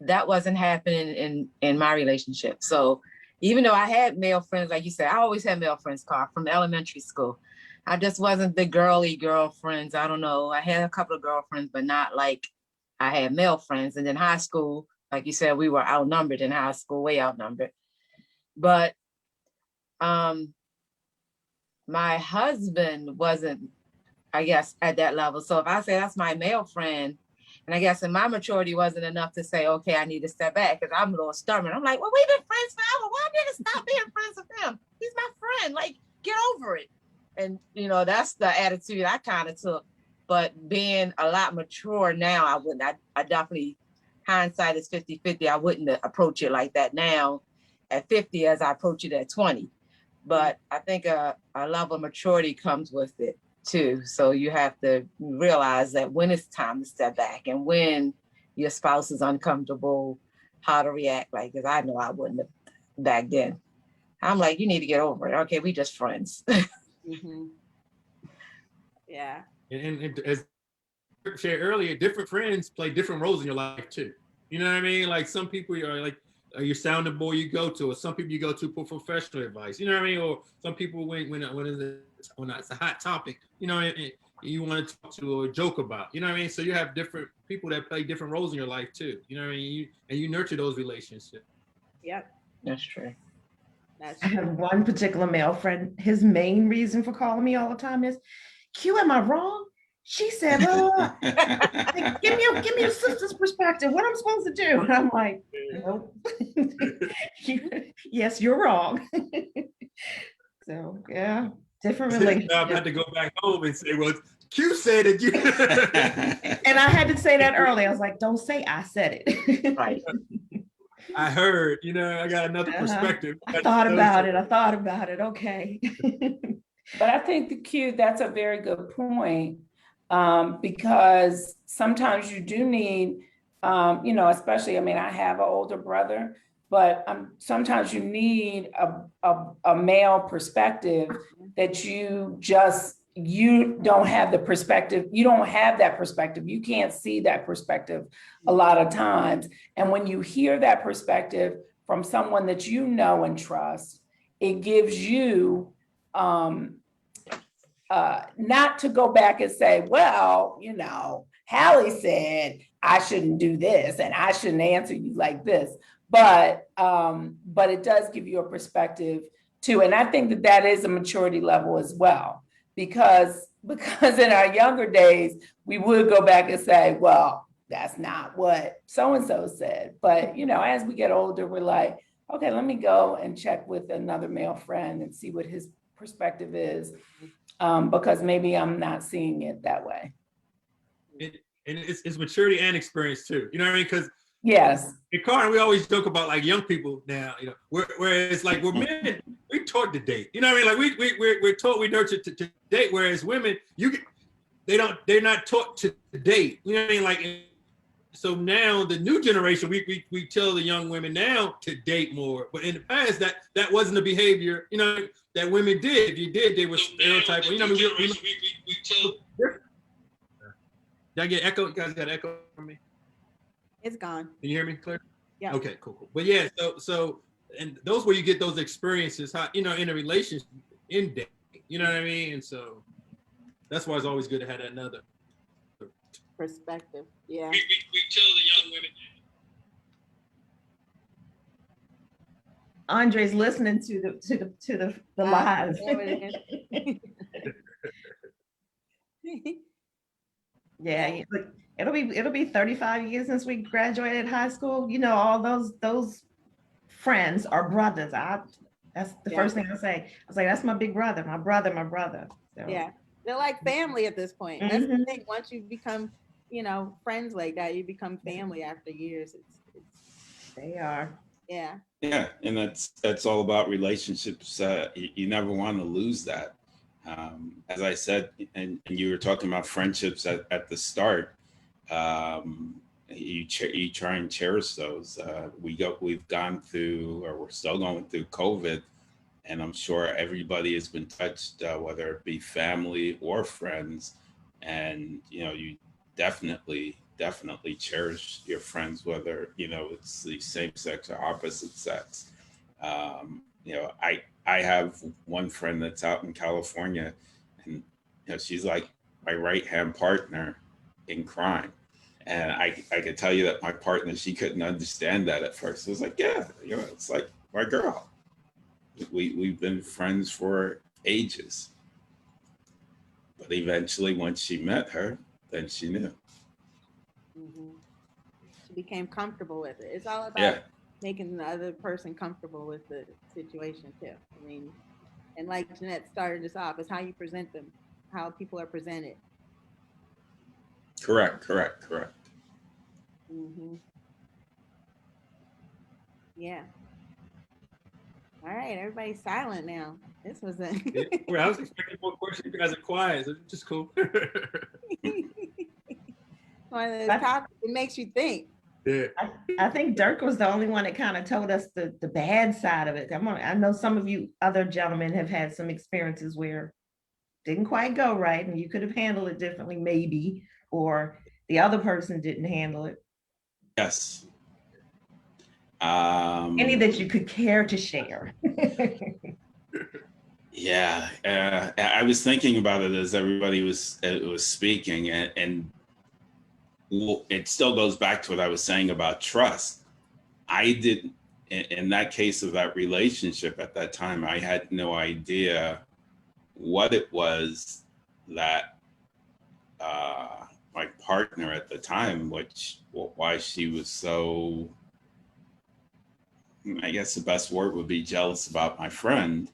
that wasn't happening in my relationship. So even though I had male friends, like you said, I always had male friends, Carl, from elementary school. I just wasn't the girly girlfriends. I don't know. I had a couple of girlfriends, but not like I had male friends. And then high school, like you said, we were outnumbered in high school, way outnumbered. But my husband wasn't, I guess, at that level. So if I say that's my male friend, and I guess in my maturity wasn't enough to say, okay, I need to step back, because I'm a little stubborn. I'm like, well, we've been friends forever. Why did I stop being friends with him? He's my friend. Like, get over it. And, that's the attitude I kind of took. But being a lot mature now, I wouldn't. I definitely, hindsight is 50-50. I wouldn't approach it like that now at 50 as I approach it at 20. but I think a level of maturity comes with it too. So you have to realize that when it's time to step back and when your spouse is uncomfortable, how to react. Like, because I know I wouldn't have back then. I'm like, you need to get over it. Okay, we just friends. Yeah. And as shared earlier, different friends play different roles in your life too. You know what I mean? Like some people are like your sounding boy you go to, or some people you go to for professional advice. You know what I mean? Or some people when it's a hot topic, you know, and you want to talk to or joke about. You know what I mean? So you have different people that play different roles in your life too. You know what I mean? You nurture those relationships. Yep. That's true. That's I true. have one particular male friend. His main reason for calling me all the time is, Q, am I wrong? She said, well, like, give me your sister's perspective. What I'm supposed to do? And I'm like, nope. Yes, you're wrong. So yeah, different I relationships. had to go back home and say, well, Q said it. And I had to say that earlier. I was like, don't say I said it. Right. I heard, you know, I got another perspective. I thought about it. Okay. But I think the Q, that's a very good point, because sometimes you do need, you know, especially, I mean, I have an older brother, but sometimes you need a male perspective that you don't have the perspective. You don't have that perspective. You can't see that perspective a lot of times. And when you hear that perspective from someone that you know and trust, it gives you, not to go back and say, well, you know, Hallie said I shouldn't do this and I shouldn't answer you like this, but it does give you a perspective too. And I think that that is a maturity level as well, because in our younger days, we would go back and say, well, that's not what so-and-so said. But, you know, as we get older, we're like, okay, let me go and check with another male friend and see what his perspective is, because maybe I'm not seeing it that way. And it's maturity and experience too. You know what I mean? Because yes, in Carter, we always joke about like young people now. You know, whereas like we're men, we taught to date. You know what I mean? Like we're taught, we nurtured to date. Whereas women, they're not taught to date. You know what I mean? Like, so now the new generation, we tell the young women now to date more. But in the past, that wasn't the behavior, you know, that women did. If you did, they were stereotyped. You know, we tell. Did I get echo? You guys got echo from me? It's gone. Can you hear me clear? Yeah. Okay, cool. But yeah, so and those where you get those experiences, how, you know, in a relationship, in dating, you know what I mean? And so that's why it's always good to have that another perspective. Yeah. We tell the young women. Andre's listening to the live. Yeah, it'll be 35 years since we graduated high school. You know, all those friends are brothers. That's the first thing I say. I was like, that's my big brother, my brother. So. Yeah, they're like family at this point. That's the thing. Once you become, you know, friends like that, you become family after years. They are. Yeah. Yeah, and that's all about relationships. You never want to lose that. As I said, and you were talking about friendships at the start. You try and cherish those. We've gone through, or we're still going through COVID, and I'm sure everybody has been touched, whether it be family or friends. And you know, you definitely cherish your friends, whether you know it's the same sex or opposite sex. You know, I have one friend that's out in California, and you know, she's like my right hand partner in crime. And I could tell you that my partner, she couldn't understand that at first. It was like, yeah, you know, it's like my girl. We've been friends for ages. But eventually, once she met her, then she knew. She became comfortable with it. It's all about making the other person comfortable with the situation too. I mean, and like Jeanette started this off, it's how you present them, how people are presented. Correct. Yeah. All right, everybody's silent now. This was a Well, I was expecting more questions. You guys are quiet, so it's just cool. one of those topics that makes you think. Yeah. I think Dirk was the only one that kind of told us the bad side of it. I know some of you other gentlemen have had some experiences where didn't quite go right, and you could have handled it differently, maybe, or the other person didn't handle it. Yes. Any that you could care to share. Yeah, I was thinking about it as everybody was speaking, and well, it still goes back to what I was saying about trust. I didn't, in that case of that relationship at that time, I had no idea what it was that my partner at the time, why she was so, I guess the best word would be jealous about my friend.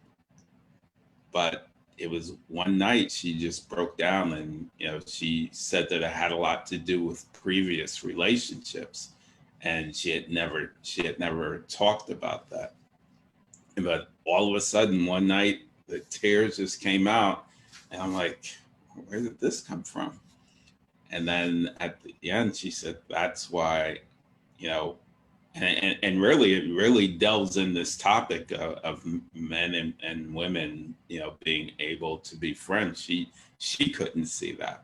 But it was one night she just broke down, and she said that it had a lot to do with previous relationships, and she had never talked about that. But all of a sudden one night the tears just came out, and I'm like, where did this come from? And then at the end she said, that's why, and really it really delves in this topic of men and women being able to be friends. She couldn't see that.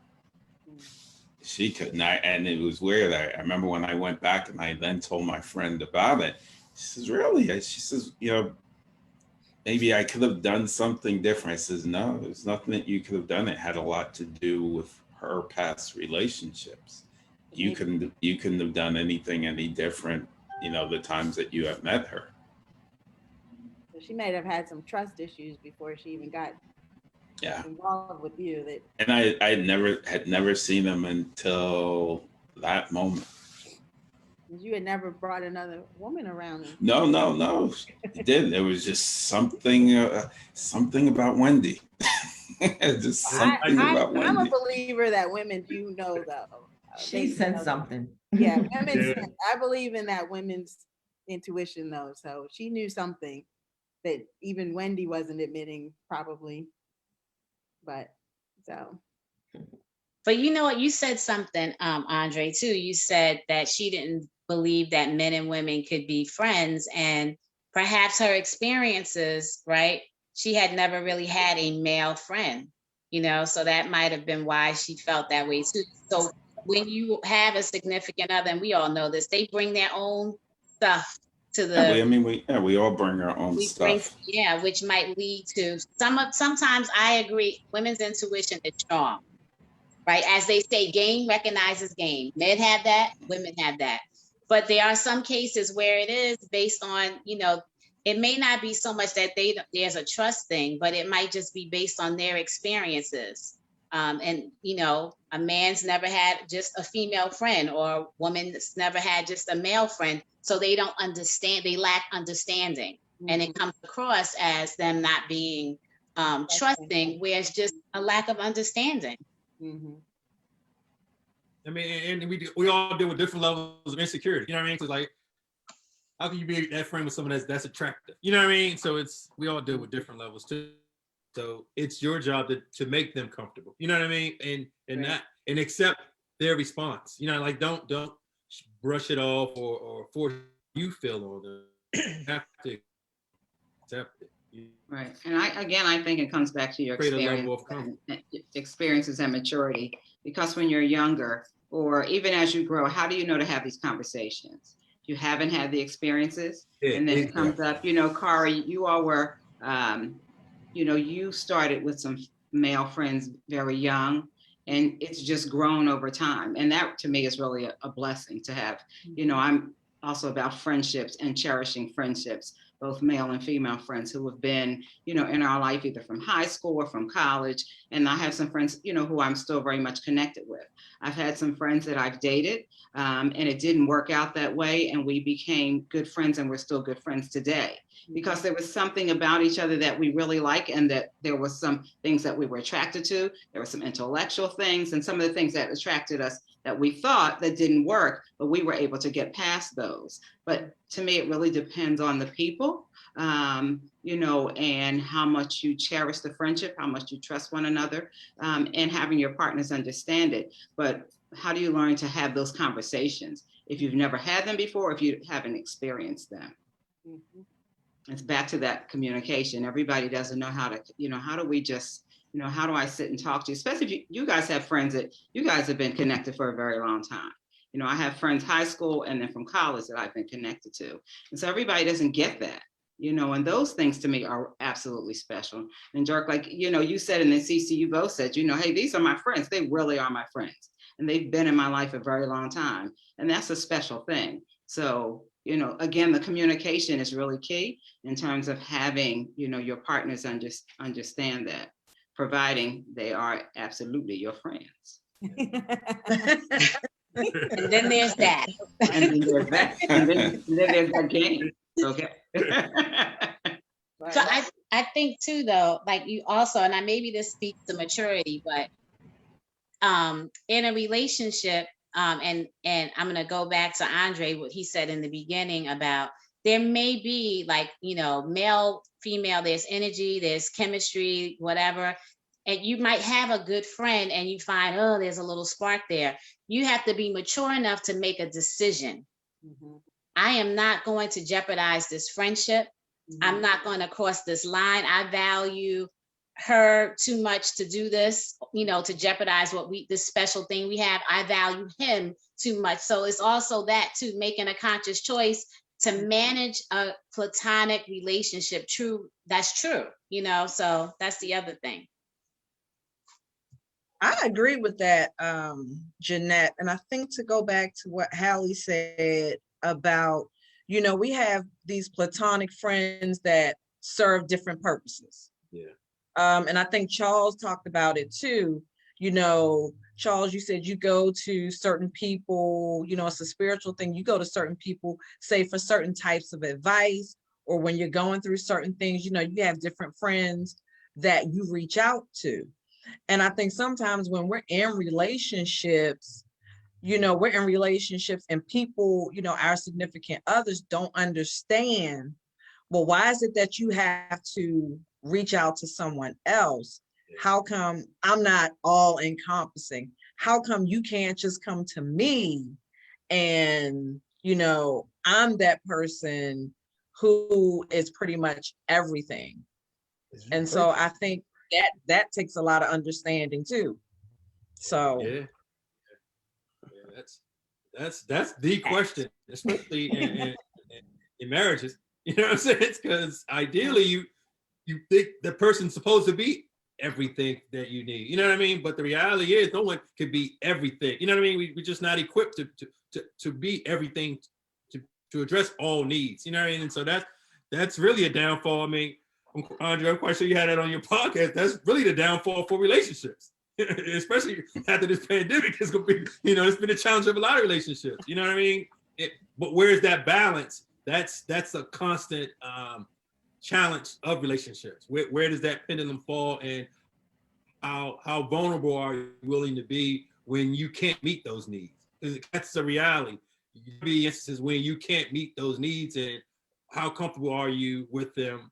She couldn't. And it was weird. I remember when I went back and I then told my friend about it. She says, really? She says, maybe I could have done something different. I says, no, there's nothing that you could have done. It had a lot to do with her past relationships. You couldn't have done anything any different, the times that you have met her. So she might have had some trust issues before she even got involved with you. And I had never seen them until that moment. You had never brought another woman around. No, it didn't. It was just something about Wendy. Just something about Wendy. I'm a believer that women do know, though. She sent something. Yeah, I believe in that women's intuition, though. So she knew something that even Wendy wasn't admitting, probably. But you know what? You said something, Andre, too. You said that she didn't believe that men and women could be friends, and perhaps her experiences, right? She had never really had a male friend, so that might have been why she felt that way too. So when you have a significant other, and we all know this, they bring their own stuff to the. We all bring our own stuff. Which might lead to sometimes I agree, women's intuition is strong, right? As they say, game recognizes game. Men have that, women have that. But there are some cases where it is based on, it may not be so much that there's a trust thing, but it might just be based on their experiences. And a man's never had just a female friend, or a woman's never had just a male friend. So they don't understand, they lack understanding. Mm-hmm. And it comes across as them not being trusting, where it's just a lack of understanding. Mm-hmm. I mean, and we all deal with different levels of insecurity. You know what I mean? So like, how can you be that friend with someone that's attractive? You know what I mean? So we all deal with different levels too. So it's your job to make them comfortable. You know what I mean? And right. and accept their response. Like don't brush it off or force you feel on them. You have to accept it. Right. And I think it comes back to your experiences and maturity, because when you're younger, or even as you grow, how do you know to have these conversations? You haven't had the experiences. And then it comes up, Kari, you all were, you started with some male friends very young, and it's just grown over time. And that to me is really a blessing to have. I'm also about friendships and cherishing friendships, both male and female friends who have been, in our life, either from high school or from college. And I have some friends, who I'm still very much connected with. I've had some friends that I've dated, and it didn't work out that way. And we became good friends, and we're still good friends today, because there was something about each other that we really like, and that there was some things that we were attracted to. There were some intellectual things, and some of the things that attracted us that we thought that didn't work, but we were able to get past those. But to me, it really depends on the people, you know, and how much you cherish the friendship, how much you trust one another, and having your partners understand it. But how do you learn to have those conversations if you've never had them before, if you haven't experienced them? It's back to that communication. Everybody doesn't know how to, you know, how do we just, you know, how do I sit and talk to you? Especially if you guys have friends that you guys have been connected for a very long time. You know, I have friends high school and then from college that I've been connected to. And so everybody doesn't get that, you know, and those things to me are absolutely special. And Dirk, like, you know, you said, and then CC, you both said, you know, hey, these are my friends. They really are my friends. And they've been in my life a very long time. And that's a special thing. So, you know, again, the communication is really key in terms of having, you know, your partners understand that, providing they are absolutely your friends. And then there's that. And then there's that. And then there's that game. Okay. So I think too, though, like you also, and maybe this speaks to maturity, but in a relationship, and I'm gonna go back to Andre, what he said in the beginning about there may be like, you know, male, female, there's energy, there's chemistry, whatever. And you might have a good friend and you find, oh, there's a little spark there. You have to be mature enough to make a decision. I am not going to jeopardize this friendship. I'm not going to cross this line. I value her too much to do this, you know, to jeopardize this special thing we have. I value him too much. So it's also that too, making a conscious choice to manage a platonic relationship. That's true, you know, so that's the other thing. I agree with that, Jeanette. And I think to go back to what Hallie said about, you know, we have these platonic friends that serve different purposes. Yeah. And I think Charles talked about it too. You know, Charles, you said you go to certain people, you know, it's a spiritual thing. You go to certain people, say for certain types of advice, or when you're going through certain things, you know, you have different friends that you reach out to. And I think sometimes when we're in relationships, you know, we're in relationships and people, you know, our significant others don't understand, well, why is it that you have to reach out to someone else? How come I'm not all encompassing? How come you can't just come to me and, you know, I'm that person who is pretty much everything. And so I think that takes a lot of understanding too. So yeah, that's the question, especially in marriages. You know what I'm saying? It's because ideally you think the person's supposed to be everything that you need. You know what I mean? But the reality is no one could be everything. You know what I mean? We're just not equipped to be everything, to address all needs. You know what I mean? And so that's really a downfall. I mean, Andre, I'm quite sure you had that on your podcast. That's really the downfall for relationships, especially after this pandemic. It's gonna be, you know, it's been a challenge of a lot of relationships. You know what I mean? But where's that balance? That's a constant challenge of relationships. Where does that pendulum fall, and how vulnerable are you willing to be when you can't meet those needs? Because that's the reality. There will be instances when you can't meet those needs, and how comfortable are you with them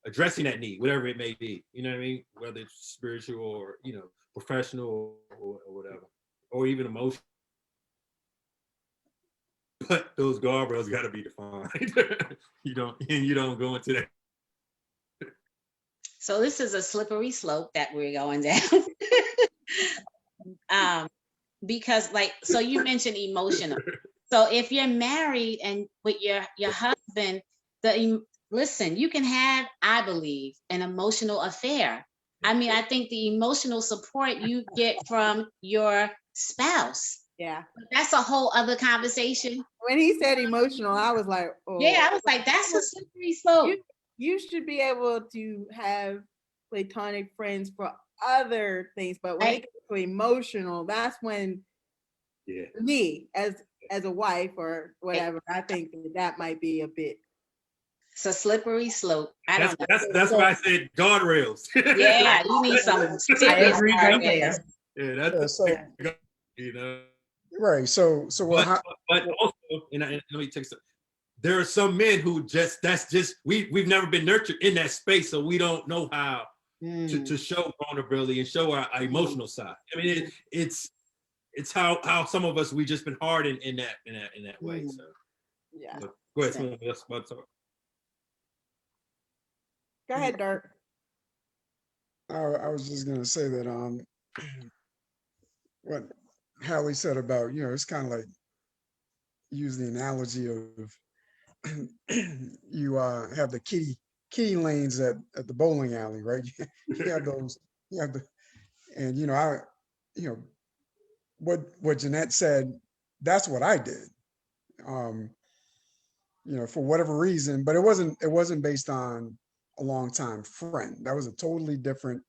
addressing that need, whatever it may be, you know what I mean? Whether it's spiritual or, you know, professional or whatever, or even emotional. But those guardrails got to be defined. you don't go into that. So this is a slippery slope that we're going down. Because like, so you mentioned emotional. So if you're married and with your husband, listen, you can have, I believe, an emotional affair. I mean, I think the emotional support you get from your spouse. Yeah. That's a whole other conversation. When he said emotional, I was like, oh. Yeah, I was like, that's a slippery slope. You should be able to have platonic friends for other things, but when it gets to emotional, that's when me as a wife or whatever, I think that might be a bit. It's a slippery slope. That's why I said guardrails. Yeah, you need some. I agree right there. Yeah, that's you know. Right. So But how, but also, and let me take some. There are some men who we've never been nurtured in that space, so we don't know how to show vulnerability and show our emotional side. I mean, it's how some of us we just been hardened in that way. So Yeah. but go ahead, someone else about to talk. Go ahead, Dirk. I was just gonna say that what Hallie said about, it's kind of like use the analogy of you have the kitty lanes at the bowling alley, right? You have those, you have the, and you know what Jeanette said, that's what I did. Um, for whatever reason, but it wasn't based on a longtime friend. That was a totally different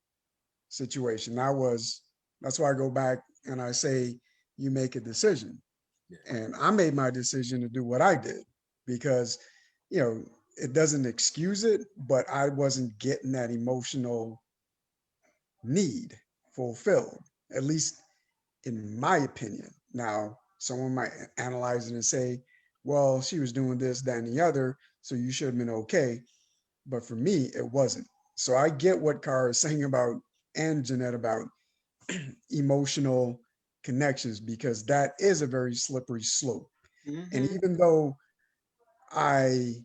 situation. That's why I go back and I say you make a decision. And I made my decision to do what I did because, it doesn't excuse it, but I wasn't getting that emotional need fulfilled, at least in my opinion. Now, someone might analyze it and say, well, she was doing this, that, and the other, so you should have been okay. But for me, it wasn't. So I get what Cara is saying about, and Jeanette, about emotional connections, because that is a very slippery slope. And even though I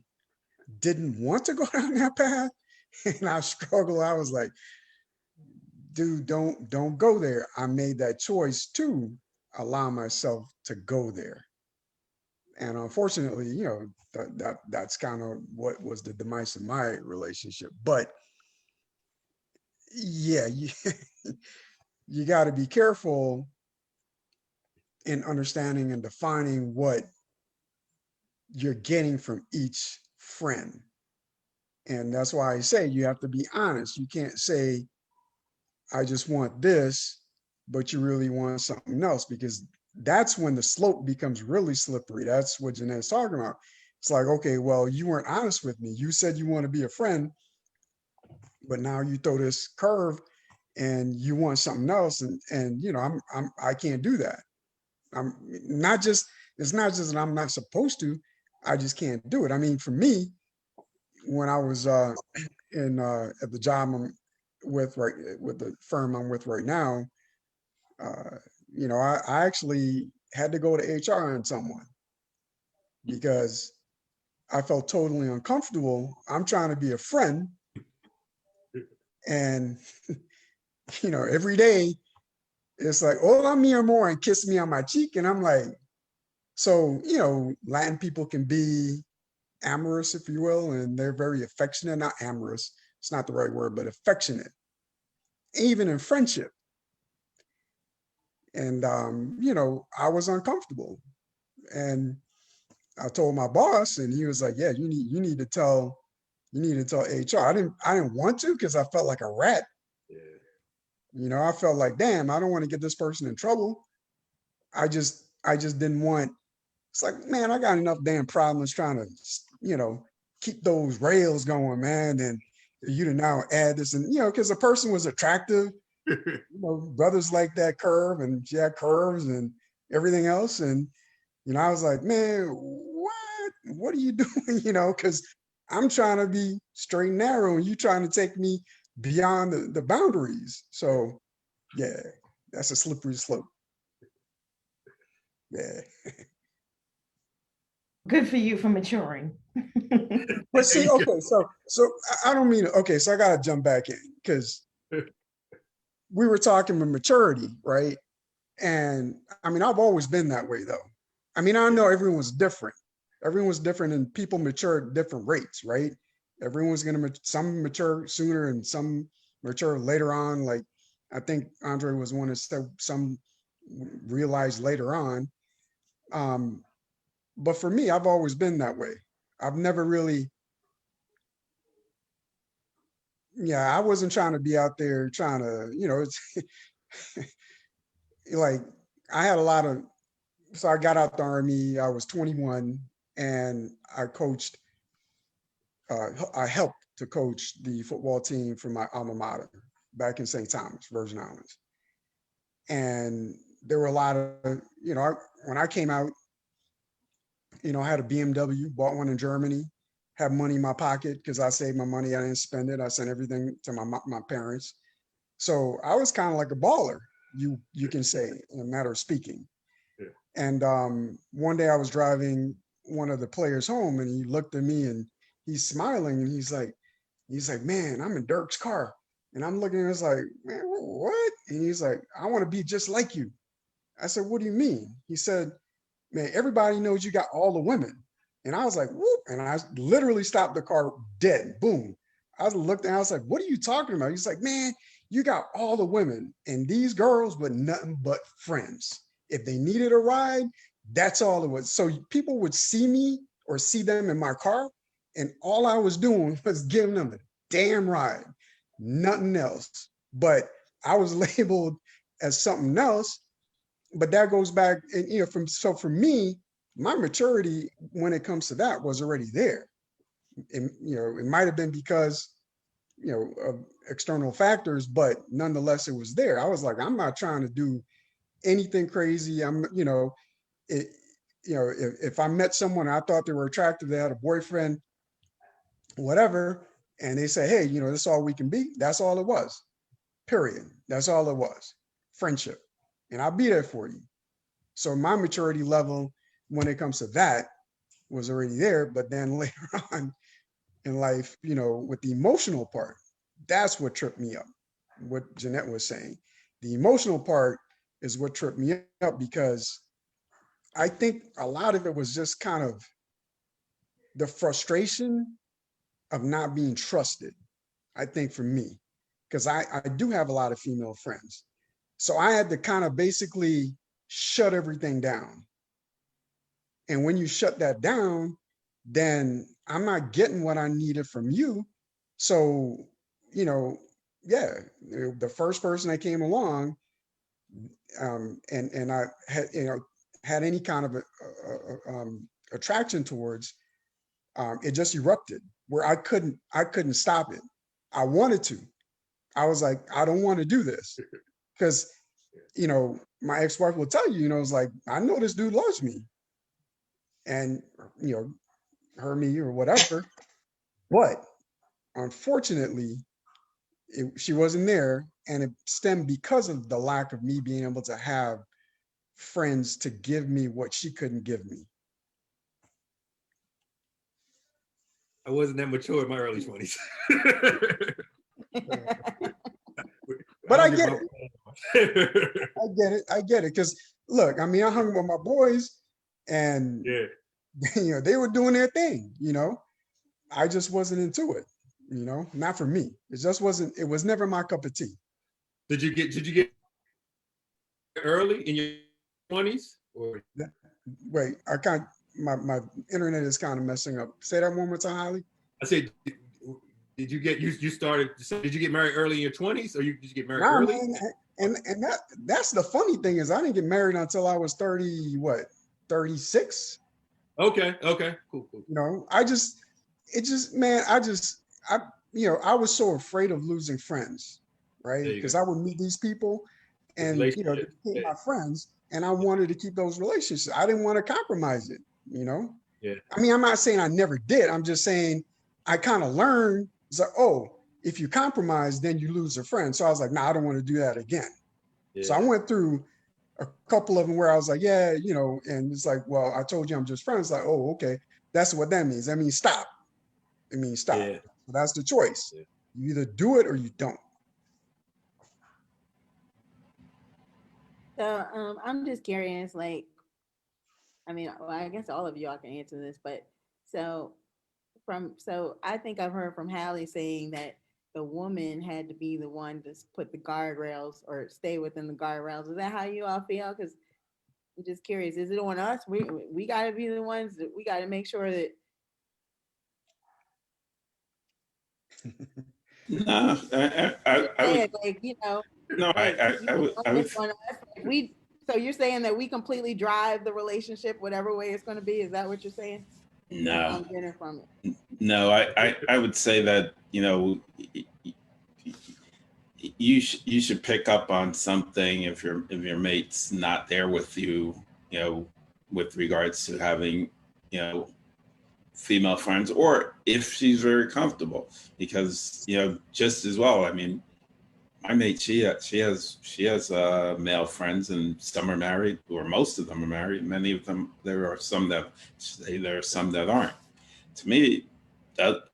didn't want to go down that path and I struggled, I was like, dude, don't go there. I made that choice to allow myself to go there. And unfortunately, that's kind of what was the demise of my relationship. But yeah, you got to be careful in understanding and defining what you're getting from each friend. And that's why I say you have to be honest. You can't say, I just want this, but you really want something else, because that's when the slope becomes really slippery. That's what Jeanette's talking about. It's like, okay, well, you weren't honest with me. You said you want to be a friend, but now you throw this curve and you want something else. And I can't do that. I'm not just, it's not just that I'm not supposed to, I just can't do it. I mean, for me, when I was in at the job I'm with with the firm I'm with right now, I actually had to go to HR on someone because I felt totally uncomfortable. I'm trying to be a friend, and every day it's like, hola mi amor, and kiss me on my cheek, and I'm like, so Latin people can be amorous, if you will, and they're very affectionate. Not amorous, it's not the right word, but affectionate, even in friendship. And I was uncomfortable, and I told my boss, and he was like, "Yeah, you need to tell HR." I didn't want to, because I felt like a rat. I felt like, damn, I don't want to get this person in trouble. I just didn't want. It's like, man, I got enough damn problems trying to, keep those rails going, man. And you to now add this, and because the person was attractive, brothers like that curve, and she had curves and everything else, and I was like, man, what are you doing? Because I'm trying to be straight and narrow, and you trying to take me beyond the boundaries. So yeah, that's a slippery slope. Yeah. Good for you for maturing. But see, okay, so I don't mean, okay, so I gotta jump back in, because we were talking about maturity, right? And I mean, I've always been that way, though. I mean, I know everyone's different. Everyone's different, and people mature at different rates, right? Everyone's gonna some mature sooner and some mature later on. Like I think Andre was one that said some realized later on. But for me, I've always been that way. I've never really, yeah, I wasn't trying to be out there trying to, it's like I had a lot of, so I got out the army, I was 21, and I helped to coach the football team for my alma mater back in St. Thomas, Virgin Islands. And there were a lot of, when I came out, I had a BMW, bought one in Germany, had money in my pocket because I saved my money. I didn't spend it. I sent everything to my parents. So I was kind of like a baller, you can say, in a matter of speaking. Yeah. And one day I was driving one of the players home, and he looked at me and he's smiling, and he's like, man, I'm in Dirk's car. And I'm looking at him, like, man, what? And he's like, I want to be just like you. I said, what do you mean? He said, man, everybody knows you got all the women. And I was like, whoop. And I literally stopped the car dead. Boom. I looked and I was like, what are you talking about? He's like, man, you got all the women, and these girls were nothing but friends. If they needed a ride, that's all it was. So people would see me or see them in my car, and all I was doing was giving them a damn ride, nothing else. But I was labeled as something else. But that goes back, and for me, my maturity when it comes to that was already there. And it might have been because of external factors, but nonetheless, it was there. I was like, I'm not trying to do anything crazy. If I met someone, I thought they were attractive, they had a boyfriend, whatever, and they say, hey, this is all we can be. That's all it was. Period. That's all it was. Friendship. And I'll be there for you. So my maturity level when it comes to that was already there. But then later on in life, with the emotional part, that's what tripped me up. What Jeanette was saying. The emotional part is what tripped me up, because I think a lot of it was just kind of the frustration of not being trusted. I think for me, because I do have a lot of female friends. So I had to kind of basically shut everything down. And when you shut that down, then I'm not getting what I needed from you. So, yeah, the first person that came along, and I had, had any kind of attraction towards, it just erupted where I couldn't stop it. I wanted to. I was like, I don't want to do this because, my ex-wife will tell you, it's like, I know this dude loves me, and her, me, or whatever, but unfortunately, she wasn't there, and it stemmed because of the lack of me being able to have friends to give me what she couldn't give me. I wasn't that mature in my early 20s. But I get it. I get it. Because look, I hung with my boys, and yeah, they were doing their thing. I just wasn't into it. Not for me. It just wasn't. It was never my cup of tea. Did you get early in your 20s, or? Wait, I can't. My internet is kind of messing up. Say that one more time, Holly. I said, did you get you started? Did you get married early in your 20s, or did you get married early? Man, and that's the funny thing is I didn't get married until I was 36. Okay, cool. I was so afraid of losing friends, right? Because I would meet these people, and they became my friends, and I wanted to keep those relationships. I didn't want to compromise it. Yeah. I'm not saying I never did. I'm just saying I kind of learned. It's like, oh, if you compromise, then you lose a friend. So I was like, nah, I don't want to do that again. Yeah. So I went through a couple of them where I was like, yeah, and it's like, well, I told you I'm just friends. Like, oh, okay, that's what that means. That means stop. It means stop. Yeah. So that's the choice. Yeah. You either do it or you don't. So I'm just curious, I guess all of y'all can answer this, but so I think I've heard from Hallie saying that the woman had to be the one to put the guardrails or stay within the guardrails. Is that how you all feel? Because I'm just curious, is it on us? We got to be the ones that we got to make sure that. No, I would. So you're saying that we completely drive the relationship, whatever way it's going to be? Is that what you're saying? No. I'm getting from it. No, I would say that you should pick up on something if your mate's not there with you, you know, with regards to having, you know, female friends, or if she's very comfortable, because, you know, just as well, I mean, my mate, she has male friends, and some are married, or most of them are married. Many of them, there are some that aren't. To me, that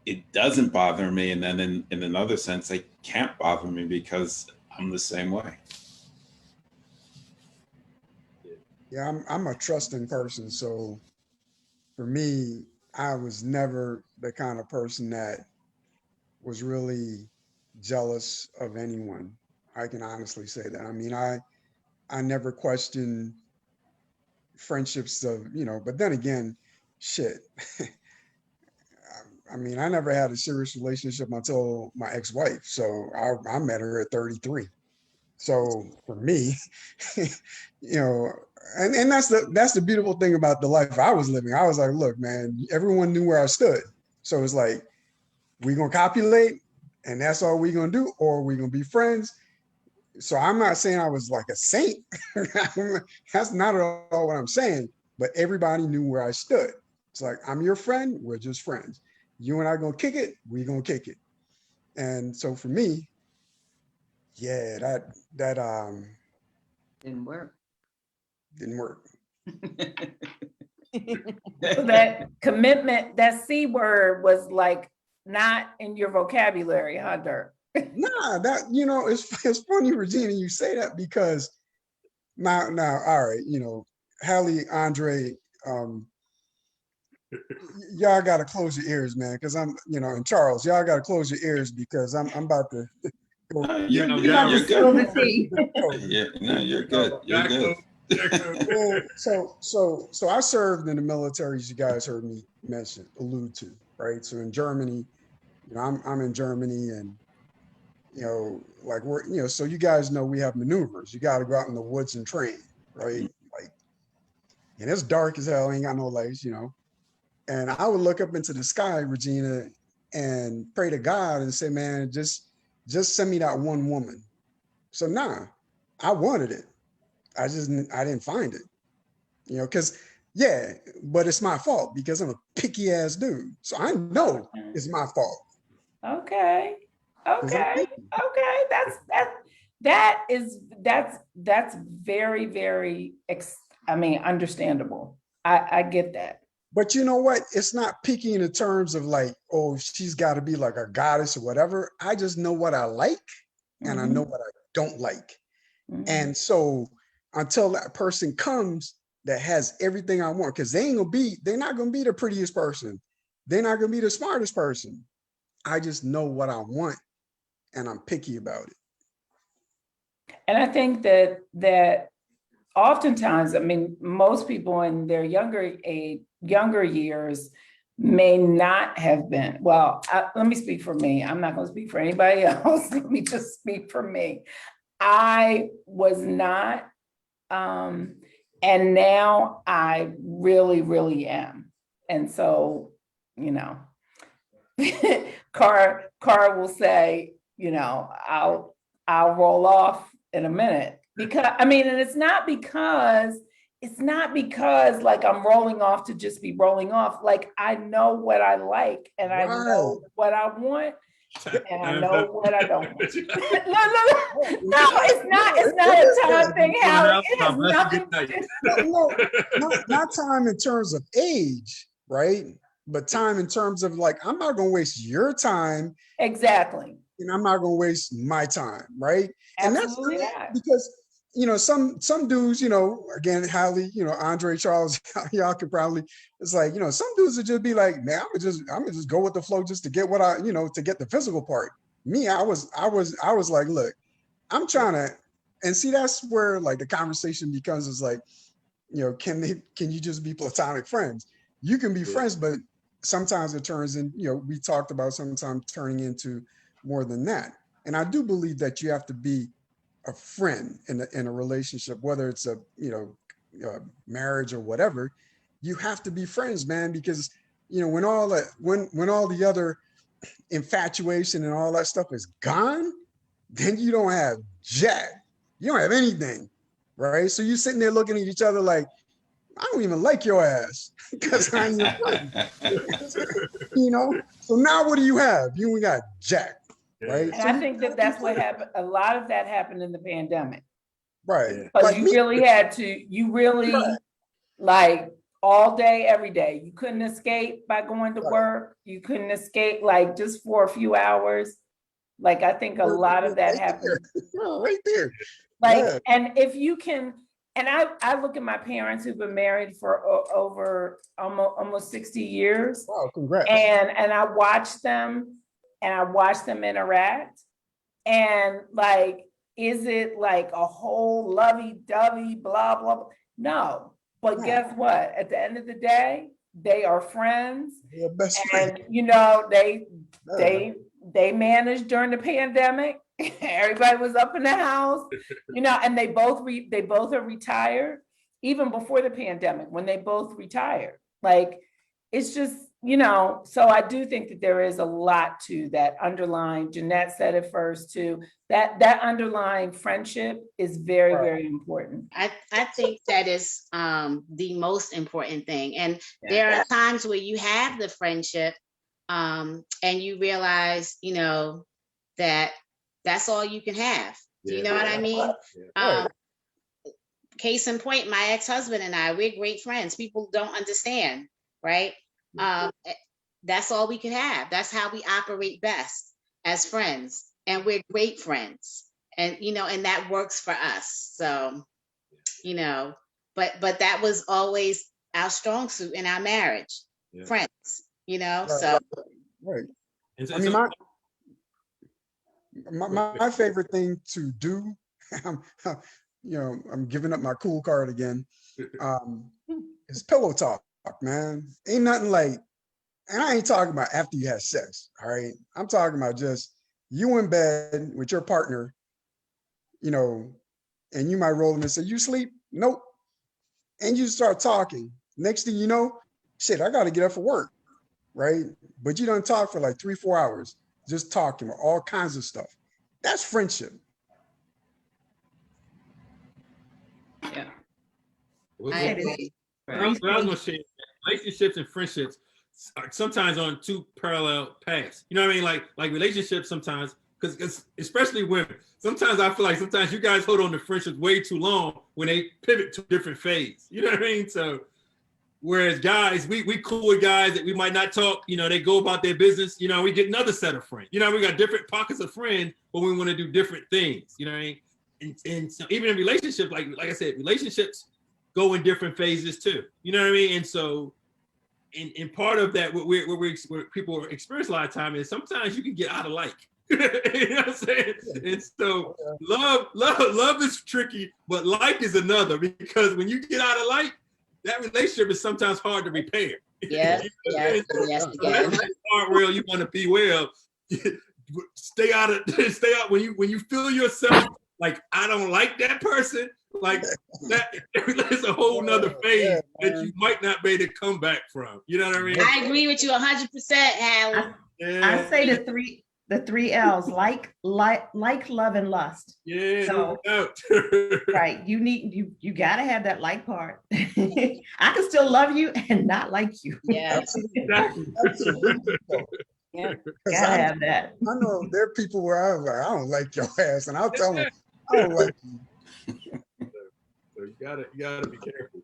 it doesn't bother me, and then in another sense, it can't bother me because I'm the same way. Yeah, I'm a trusting person. So for me, I was never the kind of person that was really jealous of anyone. I can honestly say that. I mean, I never questioned friendships of, you know, but then again, shit. I mean, I never had a serious relationship until my ex-wife. So I met her at 33. So for me, you know, and that's the beautiful thing about the life I was living. I was like, look, man, everyone knew where I stood. So it's like, we gonna copulate and that's all we gonna do, or we gonna be friends. So I'm not saying I was like a saint. That's not at all what I'm saying, but everybody knew where I stood. It's like, I'm your friend, we're just friends. You and I gonna kick it, we gonna kick it. And so for me, yeah, that Didn't work. didn't work. So that commitment, that C word was like not in your vocabulary, huh, Dirk? Nah, that, you know, it's funny, Regina, you say that, because now, all right, you know, Hallie, Andre, y'all gotta close your ears, man, because I'm, you know, and Charles, y'all gotta close your ears because I'm about to go. You're know, good. Spill the tea. Yeah, no, you're good. You're good. So I served in the military, as you guys heard me allude to, right? So in Germany, you know, I'm in Germany, and you know, like we're, you know, so you guys know we have maneuvers. You got to go out in the woods and train, right? Like, and it's dark as hell, ain't got no lights, you know. And I would look up into the sky, Regina, and pray to God and say, man, just send me that one woman. So nah, I wanted it. I didn't find it, you know, because yeah, but it's my fault because I'm a picky ass dude. So I know it's my fault. Okay. 'Cause I'm Okay. picky. That's very, very I mean, understandable. I get that. But you know what? It's not picky in the terms of like, oh, she's got to be like a goddess or whatever. I just know what I like and I know what I don't like. Mhm. And so until that person comes that has everything I want, because they're not gonna be the prettiest person. They're not gonna be the smartest person. I just know what I want and I'm picky about it. And I think that oftentimes, I mean, most people in their younger years may not have been. Well, let me speak for me. I'm not going to speak for anybody else. Let me just speak for me. I was not, and now I really, really am. And so, you know, Car will say, you know, I'll roll off in a minute, because I mean, and it's not because like I'm rolling off to just be rolling off. Like I know what I like and I know what I want and I know what I don't want. No, it's not a time thing, Hallie. It has nothing to not time in terms of age, right? But time in terms of like, I'm not gonna waste your time. Exactly. And I'm not gonna waste my time, right? Absolutely And that's not. because, you know, some dudes, you know, again, Hallie, you know, Andre, Charles, y'all could probably, it's like, you know, some dudes would just be like, man, I'm gonna just go with the flow just to get what I, you know, to get the physical part. Me, I was like, look, I'm trying to, and see, that's where like the conversation becomes, is like, you know, can you just be platonic friends? You can be friends, but sometimes it turns in, you know, we talked about sometimes turning into more than that. And I do believe that you have to be a friend in a relationship, whether it's a, you know, marriage or whatever. You have to be friends, man, because, you know, when all that, when all the other infatuation and all that stuff is gone, then you don't have jack. You don't have anything, right? So you're sitting there looking at each other like, I don't even like your ass because I'm your friend. You know? So now what do you have? You only got jack, right? And So I think that that's what happened. A lot of that happened in the pandemic. right. Because Like you me, really had to, you really like all day, every day. You couldn't escape by going to Right. work. You couldn't escape like just for a few hours. Like I think a lot of that happened. right there. Like, Yeah. and if you can, and I look at my parents who've been married for over almost 60 years. Wow, congrats. And I watch them interact. And like, is it like a whole lovey-dovey, blah, blah, blah? No. But No. guess what? At the end of the day, they are friends. You're best friend. And you know, they managed during the pandemic. Everybody was up in the house, you know, and they both are retired even before the pandemic when they both retired. Like, it's just, you know, so I do think that there is a lot to that underlying, Jeanette said it first too, that underlying friendship is very, very important. I think that is the most important thing. And there are times where you have the friendship and you realize, you know, that that's all you can have. Do you know what I mean? Case in point, my ex-husband and I, we're great friends. People don't understand, right? That's all we could have. That's how we operate best as friends. And we're great friends. And, you know, and that works for us. So, you know, but that was always our strong suit in our marriage, friends, you know, so. Right. I mean, my favorite thing to do, you know, I'm giving up my cool card again, is pillow talk, man. Ain't nothing like, and I ain't talking about after you have sex, all right? I'm talking about just you in bed with your partner, you know, and you might roll them and say, you sleep? Nope. And you start talking. Next thing you know, shit, I got to get up for work, right? But you don't talk for like 3-4 hours, just talking about all kinds of stuff. That's friendship. Yeah. I agree. I was gonna say, relationships and friendships are sometimes on two parallel paths. You know what I mean? Like relationships sometimes, because especially women, sometimes I feel like sometimes you guys hold on to friendships way too long when they pivot to a different phase. You know what I mean? So whereas guys, we cool with guys that we might not talk, you know, they go about their business, you know, we get another set of friends. You know, we got different pockets of friends, but we want to do different things. You know what I mean? And so even in relationships, like I said, relationships go in different phases too. You know what I mean? And so, in part of that, what people experience a lot of time is sometimes you can get out of like. You know what I'm saying? And so, love is tricky, but like is another, because when you get out of like, that relationship is sometimes hard to repair. Yes, yes, yes, again. Part where you want to be well. Stay out when you feel yourself like, I don't like that person, like that, there's a whole nother phase that you might not be able to come back from. You know what I mean? I agree with you 100%, Hallie. I say the three L's, like, love, and lust. Yeah, so, no right. You gotta have that like part. I can still love you and not like you. Yes. Absolutely. Yeah, gotta have that. I know there are people where I'm like, I don't like your ass, and I'll tell them, I don't like you. So you gotta be careful.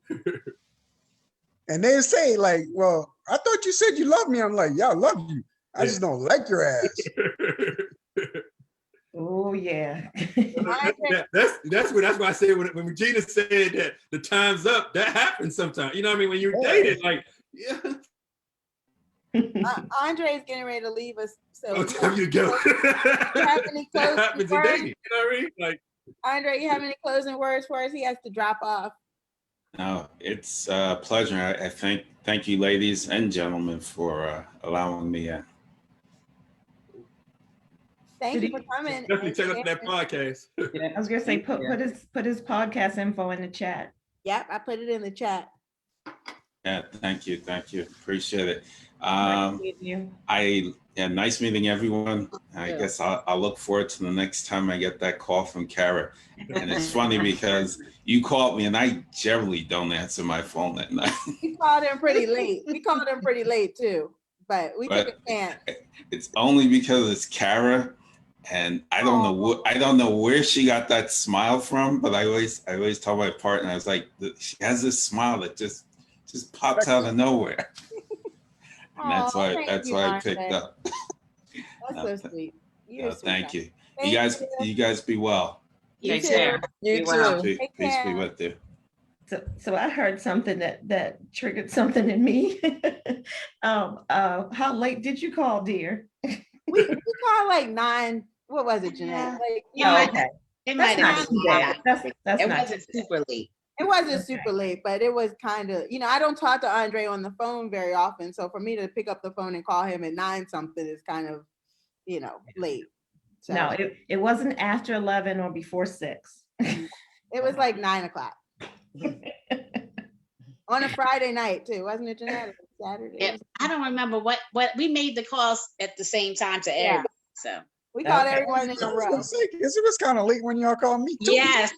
And they say like, well, I thought you said you love me. I'm like, yeah, I love you. I just don't like your ass. Oh yeah. That's why I say when Regina said that the time's up, that happens sometimes. You know what I mean? When you're dating, like, yeah. Andre is getting ready to leave us. So Oh, time you go. That happens in dating. You know what I mean? Like, Andre, you have any closing words for us? He has to drop off. No, it's a pleasure. I thank you, ladies and gentlemen, for allowing me in. Thank you for coming. Definitely check out that podcast. I was gonna say put his podcast info in the chat. Yep, I put it in the chat. Yeah, thank you. Appreciate it. Nice meeting you. Nice meeting everyone. I Yeah. guess I'll look forward to the next time I get that call from Kara. And it's funny because you called me and I generally don't answer my phone at night. We called him pretty late. We called him pretty late too, but we took But a chance. it's only because it's Kara, and I don't know where she got that smile from. But I always tell my partner, I was like, she has this smile that just pops out of nowhere, and that's Aw, why thank you, I picked Andre. up. That's so sweet. You're a Thank sweetheart. you. Thank You guys be well. You Take too. care. You Be well. too. Take Peace be care. with you. So I heard something that triggered something in me. How late did you call, dear? We called like 9. What was it, Jeanette? Yeah. Like, Oh, okay. It That's might not have too been. bad. That's It not wasn't too bad. super late. it wasn't Okay. super late, but it was kind of, I don't talk to Andre on the phone very often. So for me to pick up the phone and call him at 9 something is kind of, late. So No, it wasn't after 11 or before 6. it was like 9 o'clock on a Friday night too, wasn't it, Jeanette? It was Saturday. Yeah, I don't remember what we made the calls at the same time to Yeah. everybody. So We called Okay. everyone in a I was row. gonna say, 'cause it was kind of late when y'all called me too. yes.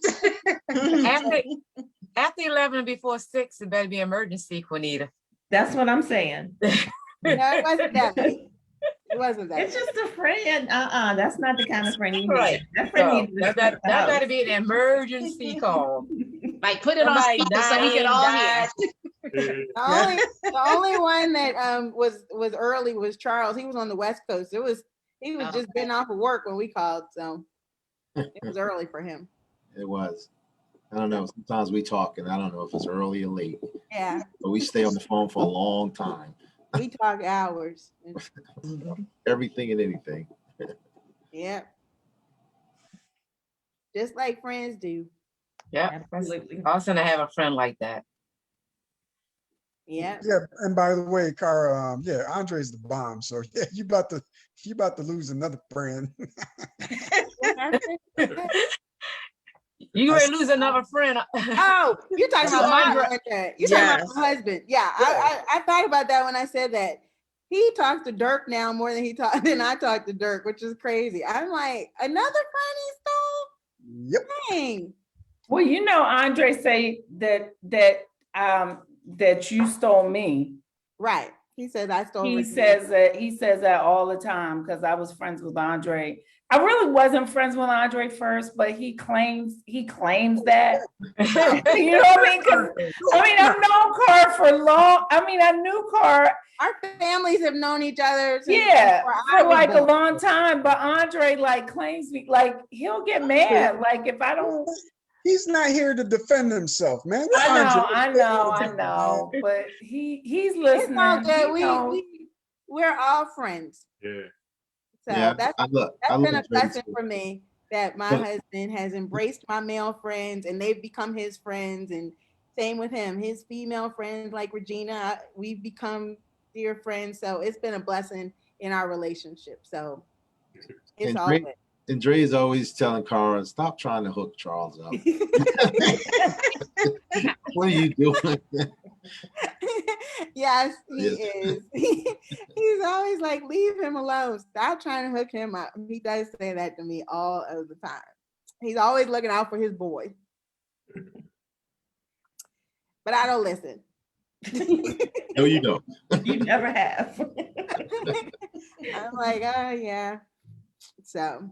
After 11 and before 6, it better be emergency, Juanita. That's what I'm saying. No, it wasn't that late. It wasn't that It's late. just a friend. That's not the kind of friend you need. Right. That friend So needs to that better be an emergency call. Like put it on Somebody speaker so we can all hear. The only one that was early was Charles. He was on the West Coast. He was Oh. just getting off of work when we called, so it was early for him. It was. I don't know. Sometimes we talk and I don't know if it's early or late, Yeah, but we stay on the phone for a long time. we talk hours. Everything and anything. Yeah, just like friends do. Yeah, Absolutely. awesome to have a friend like that. Yeah. Yeah, and by the way, Cara, Andre's the bomb. So yeah, you about to lose another friend. You ready to lose another friend? Oh, you're talking about my Andre. You're talking Yes. about my husband. Yeah, I thought about that when I said that. He talks to Dirk now more than I talk to Dirk, which is crazy. I'm like, another friend he stole? Yep. Dang. Well, Andre say that you stole me. Right. He says I stole. He Ricky. says that all the time because I was friends with Andre. I really wasn't friends with Andre first, but he claims that. You know what I mean? Because I've known Carr for long. I knew Carr. Our families have known each other since before I for was like a born. long time. But Andre claims me, he'll get mad. Like if I don't. He's not here to defend himself, man. I know, but he's listening. It's all good. He knows. We're all friends. Yeah. So Yeah, that's I been a love blessing Dre, for me that my husband has embraced my male friends and they've become his friends, and same with him. His female friends like Regina, we've become dear friends. So it's been a blessing in our relationship. So it's And all Dre- good. And Dre's always telling Cara, stop trying to hook Charles up. What are you doing? Yes, he Yes. is. He's always like, leave him alone. Stop trying to hook him up. He does say that to me all of the time. He's always looking out for his boy. But I don't listen. No, you don't. You never have. I'm like, oh yeah. So,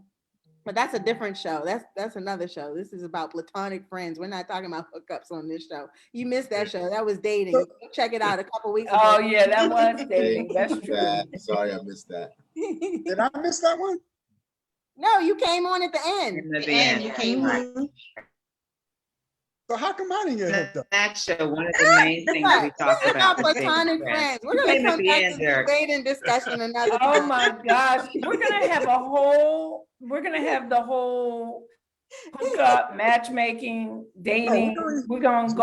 but that's a different show. That's another show. This is about platonic friends. We're not talking about hookups on this show. You missed that show. That was dating. Check it out a couple weeks ago. Oh yeah, that was dating. That's Missed true. that. Sorry, I missed that. Did I miss that one? No, you came on at the end. In the And end, you came right. So how come I didn't get hooked up? That show, one of the main things we talked This is about. about was dating platonic friends. friends. We're You gonna came at come the back end, to Derek. debate and discussion another Oh time. my gosh, we're gonna have the whole hookup, matchmaking, dating. We're gonna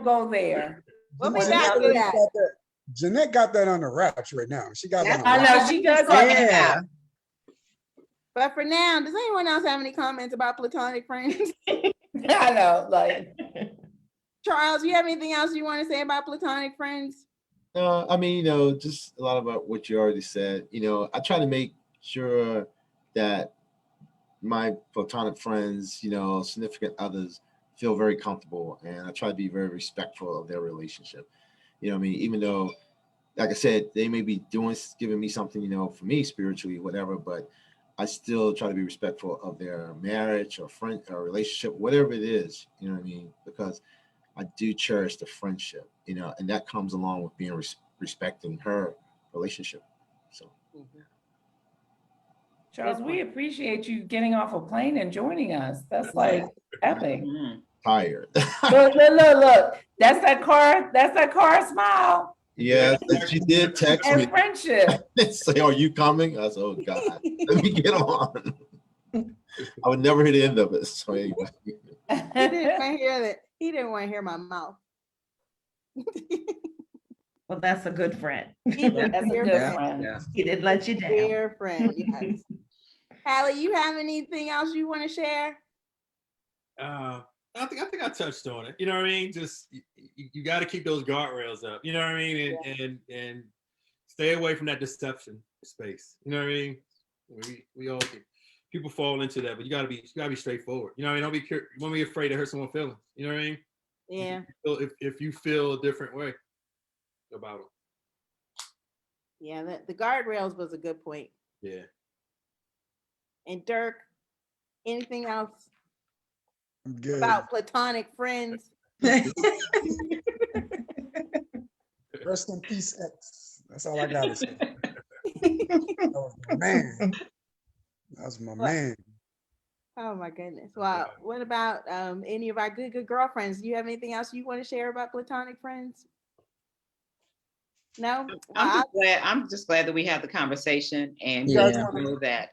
go there. We'll be Jeanette back to already that. got that. Jeanette got that under wraps right now. She got that. I On know she does. Yeah. But for now, does anyone else have any comments about platonic friends? I know, like Charles, you have anything else you want to say about platonic friends? I mean, you know, just a lot about what you already said. You know, I try to make sure that my platonic friends, you know, significant others feel very comfortable, and I try to be very respectful of their relationship. You know what I mean? Even though, like I said, they may be giving me something, you know, for me spiritually, whatever, but I still try to be respectful of their marriage or friend or relationship, whatever it is, you know what I mean? Because I do cherish the friendship, you know, and that comes along with being respecting her relationship. So Charles, we appreciate you getting off a plane and joining us. That's like epic. tired. Look. That's that car smile. Yeah, she did text me. And friendship. Say, "Are you coming?" I said, "Oh God, let me get on." I would never hear the end of it. So anyway. He didn't want to hear that. He didn't want to hear my mouth. Well, that's a good friend. That's a good friend. Yeah. He didn't let you down. Dear friend, yes. Hallie, you have anything else you want to share? I think I touched on it. You know what I mean? Just you got to keep those guardrails up. You know what I mean? And stay away from that deception space. You know what I mean? We all people fall into that, but you gotta be straightforward. You know what I mean? Don't be afraid to hurt someone's feelings. You know what I mean? Yeah. If you feel a different way about them. Yeah, the guardrails was a good point. Yeah. And Dirk, anything else I'm good. about platonic friends? Rest in peace, X. That's all I gotta say. That was my man. That was my man. Oh my goodness. Well, what about any of our good girlfriends? Do you have anything else you want to share about platonic friends? No? I'm just glad that we had the conversation, and Yeah. know that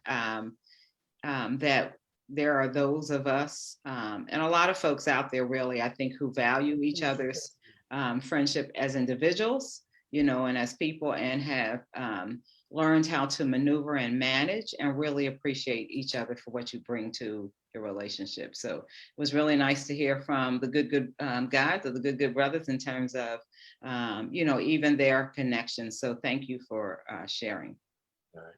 that there are those of us and a lot of folks out there, really, I think, who value each other's friendship as individuals, you know, and as people, and have learned how to maneuver and manage and really appreciate each other for what you bring to your relationship. So it was really nice to hear from the good guys, or the good brothers, in terms of you know, even their connections. So thank you for sharing. All right.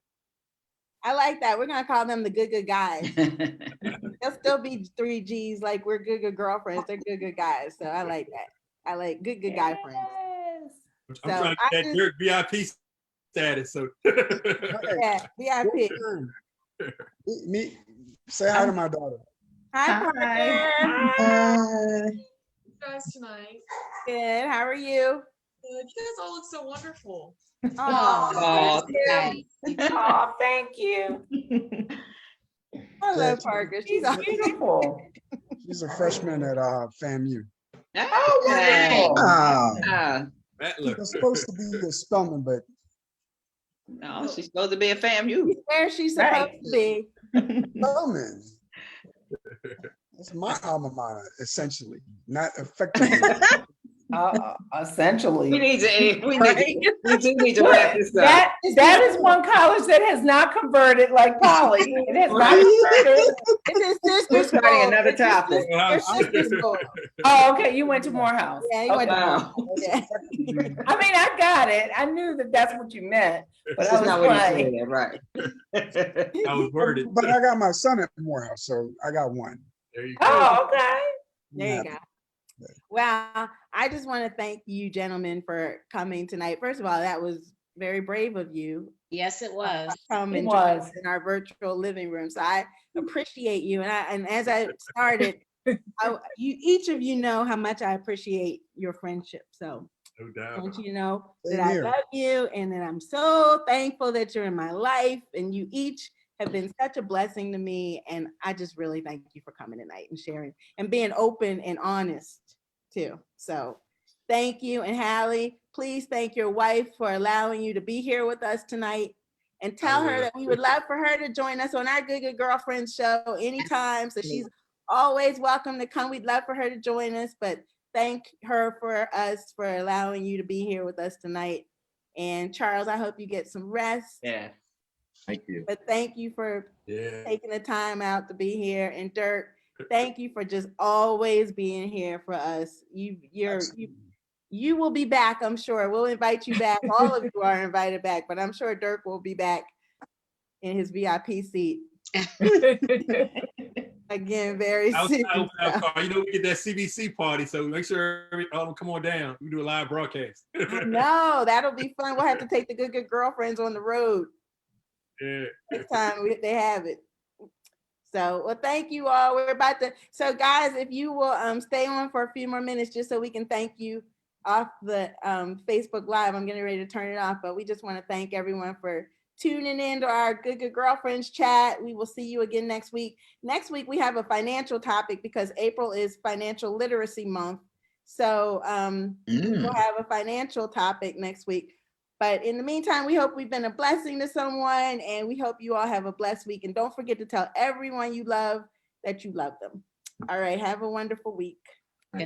I like that. We're gonna call them the good guys. They'll still be 3 G's, like we're good girlfriends. They're good guys. So I like that. I like good guy friends. I'm So trying to get that Dirk VIP status. So yeah, VIP. Me, say hi to my daughter. Hi, Parker. Hi. Guys tonight. Good. How are you? Good. You guys all look so wonderful. Oh, Oh, thank you. I love Parker. She's beautiful. She's a freshman at FAMU. Oh, wonderful. She was supposed to be a Spelman, but no, she's supposed to be a FAMU. Where's she supposed to be? Spelman. That's my alma mater, essentially, not effectively. Essentially. We do need to wrap this up. That is one college that has not converted like Poly. It has not converted. We're starting another topic. Oh, okay. You went to Morehouse. Yeah, you went to Morehouse. Yeah. I mean, I got it. I knew that that's what you meant, but That's not what you playing. said, right? I was worded. But I got my son at Morehouse, so I got one. There you go. Oh, okay. There you go. Well, I just want to thank you, gentlemen, for coming tonight. First of all, that was very brave of you. Yes, it was. Come and join us in our virtual living room. So I appreciate you. And as I started, each of you know how much I appreciate your friendship. So no doubt. I want you to know that I love you, and that I'm so thankful that you're in my life, and you each have been such a blessing to me. And I just really thank you for coming tonight and sharing and being open and honest too. So thank you. And Hallie, please thank your wife for allowing you to be here with us tonight, and tell her that we would love for her to join us on our Good Girlfriends show anytime. So she's always welcome to come. We'd love for her to join us, but thank her for allowing you to be here with us tonight. And Charles, I hope you get some rest. Yeah. Thank you. But thank you for taking the time out to be here. And Dirk, Thank you for just always being here for us. You will be back, I'm sure. We'll invite you back. All of you are invited back, but I'm sure Dirk will be back in his VIP seat again very soon. You know, we get that CBC party, so make sure all them come on down. We do a live broadcast. No, that'll be fun. We'll have to take the good girlfriends on the road. Yeah. Next time they have it. So, well, thank you all. We're about to, so guys, if you will stay on for a few more minutes just so we can thank you off the Facebook Live. I'm getting ready to turn it off, but we just want to thank everyone for tuning in to our Good Girlfriends chat. We will see you again next week. Next week, we have a financial topic because April is Financial Literacy Month. So we'll have a financial topic next week. But in the meantime, we hope we've been a blessing to someone, and we hope you all have a blessed week. And don't forget to tell everyone you love that you love them. All right, have a wonderful week.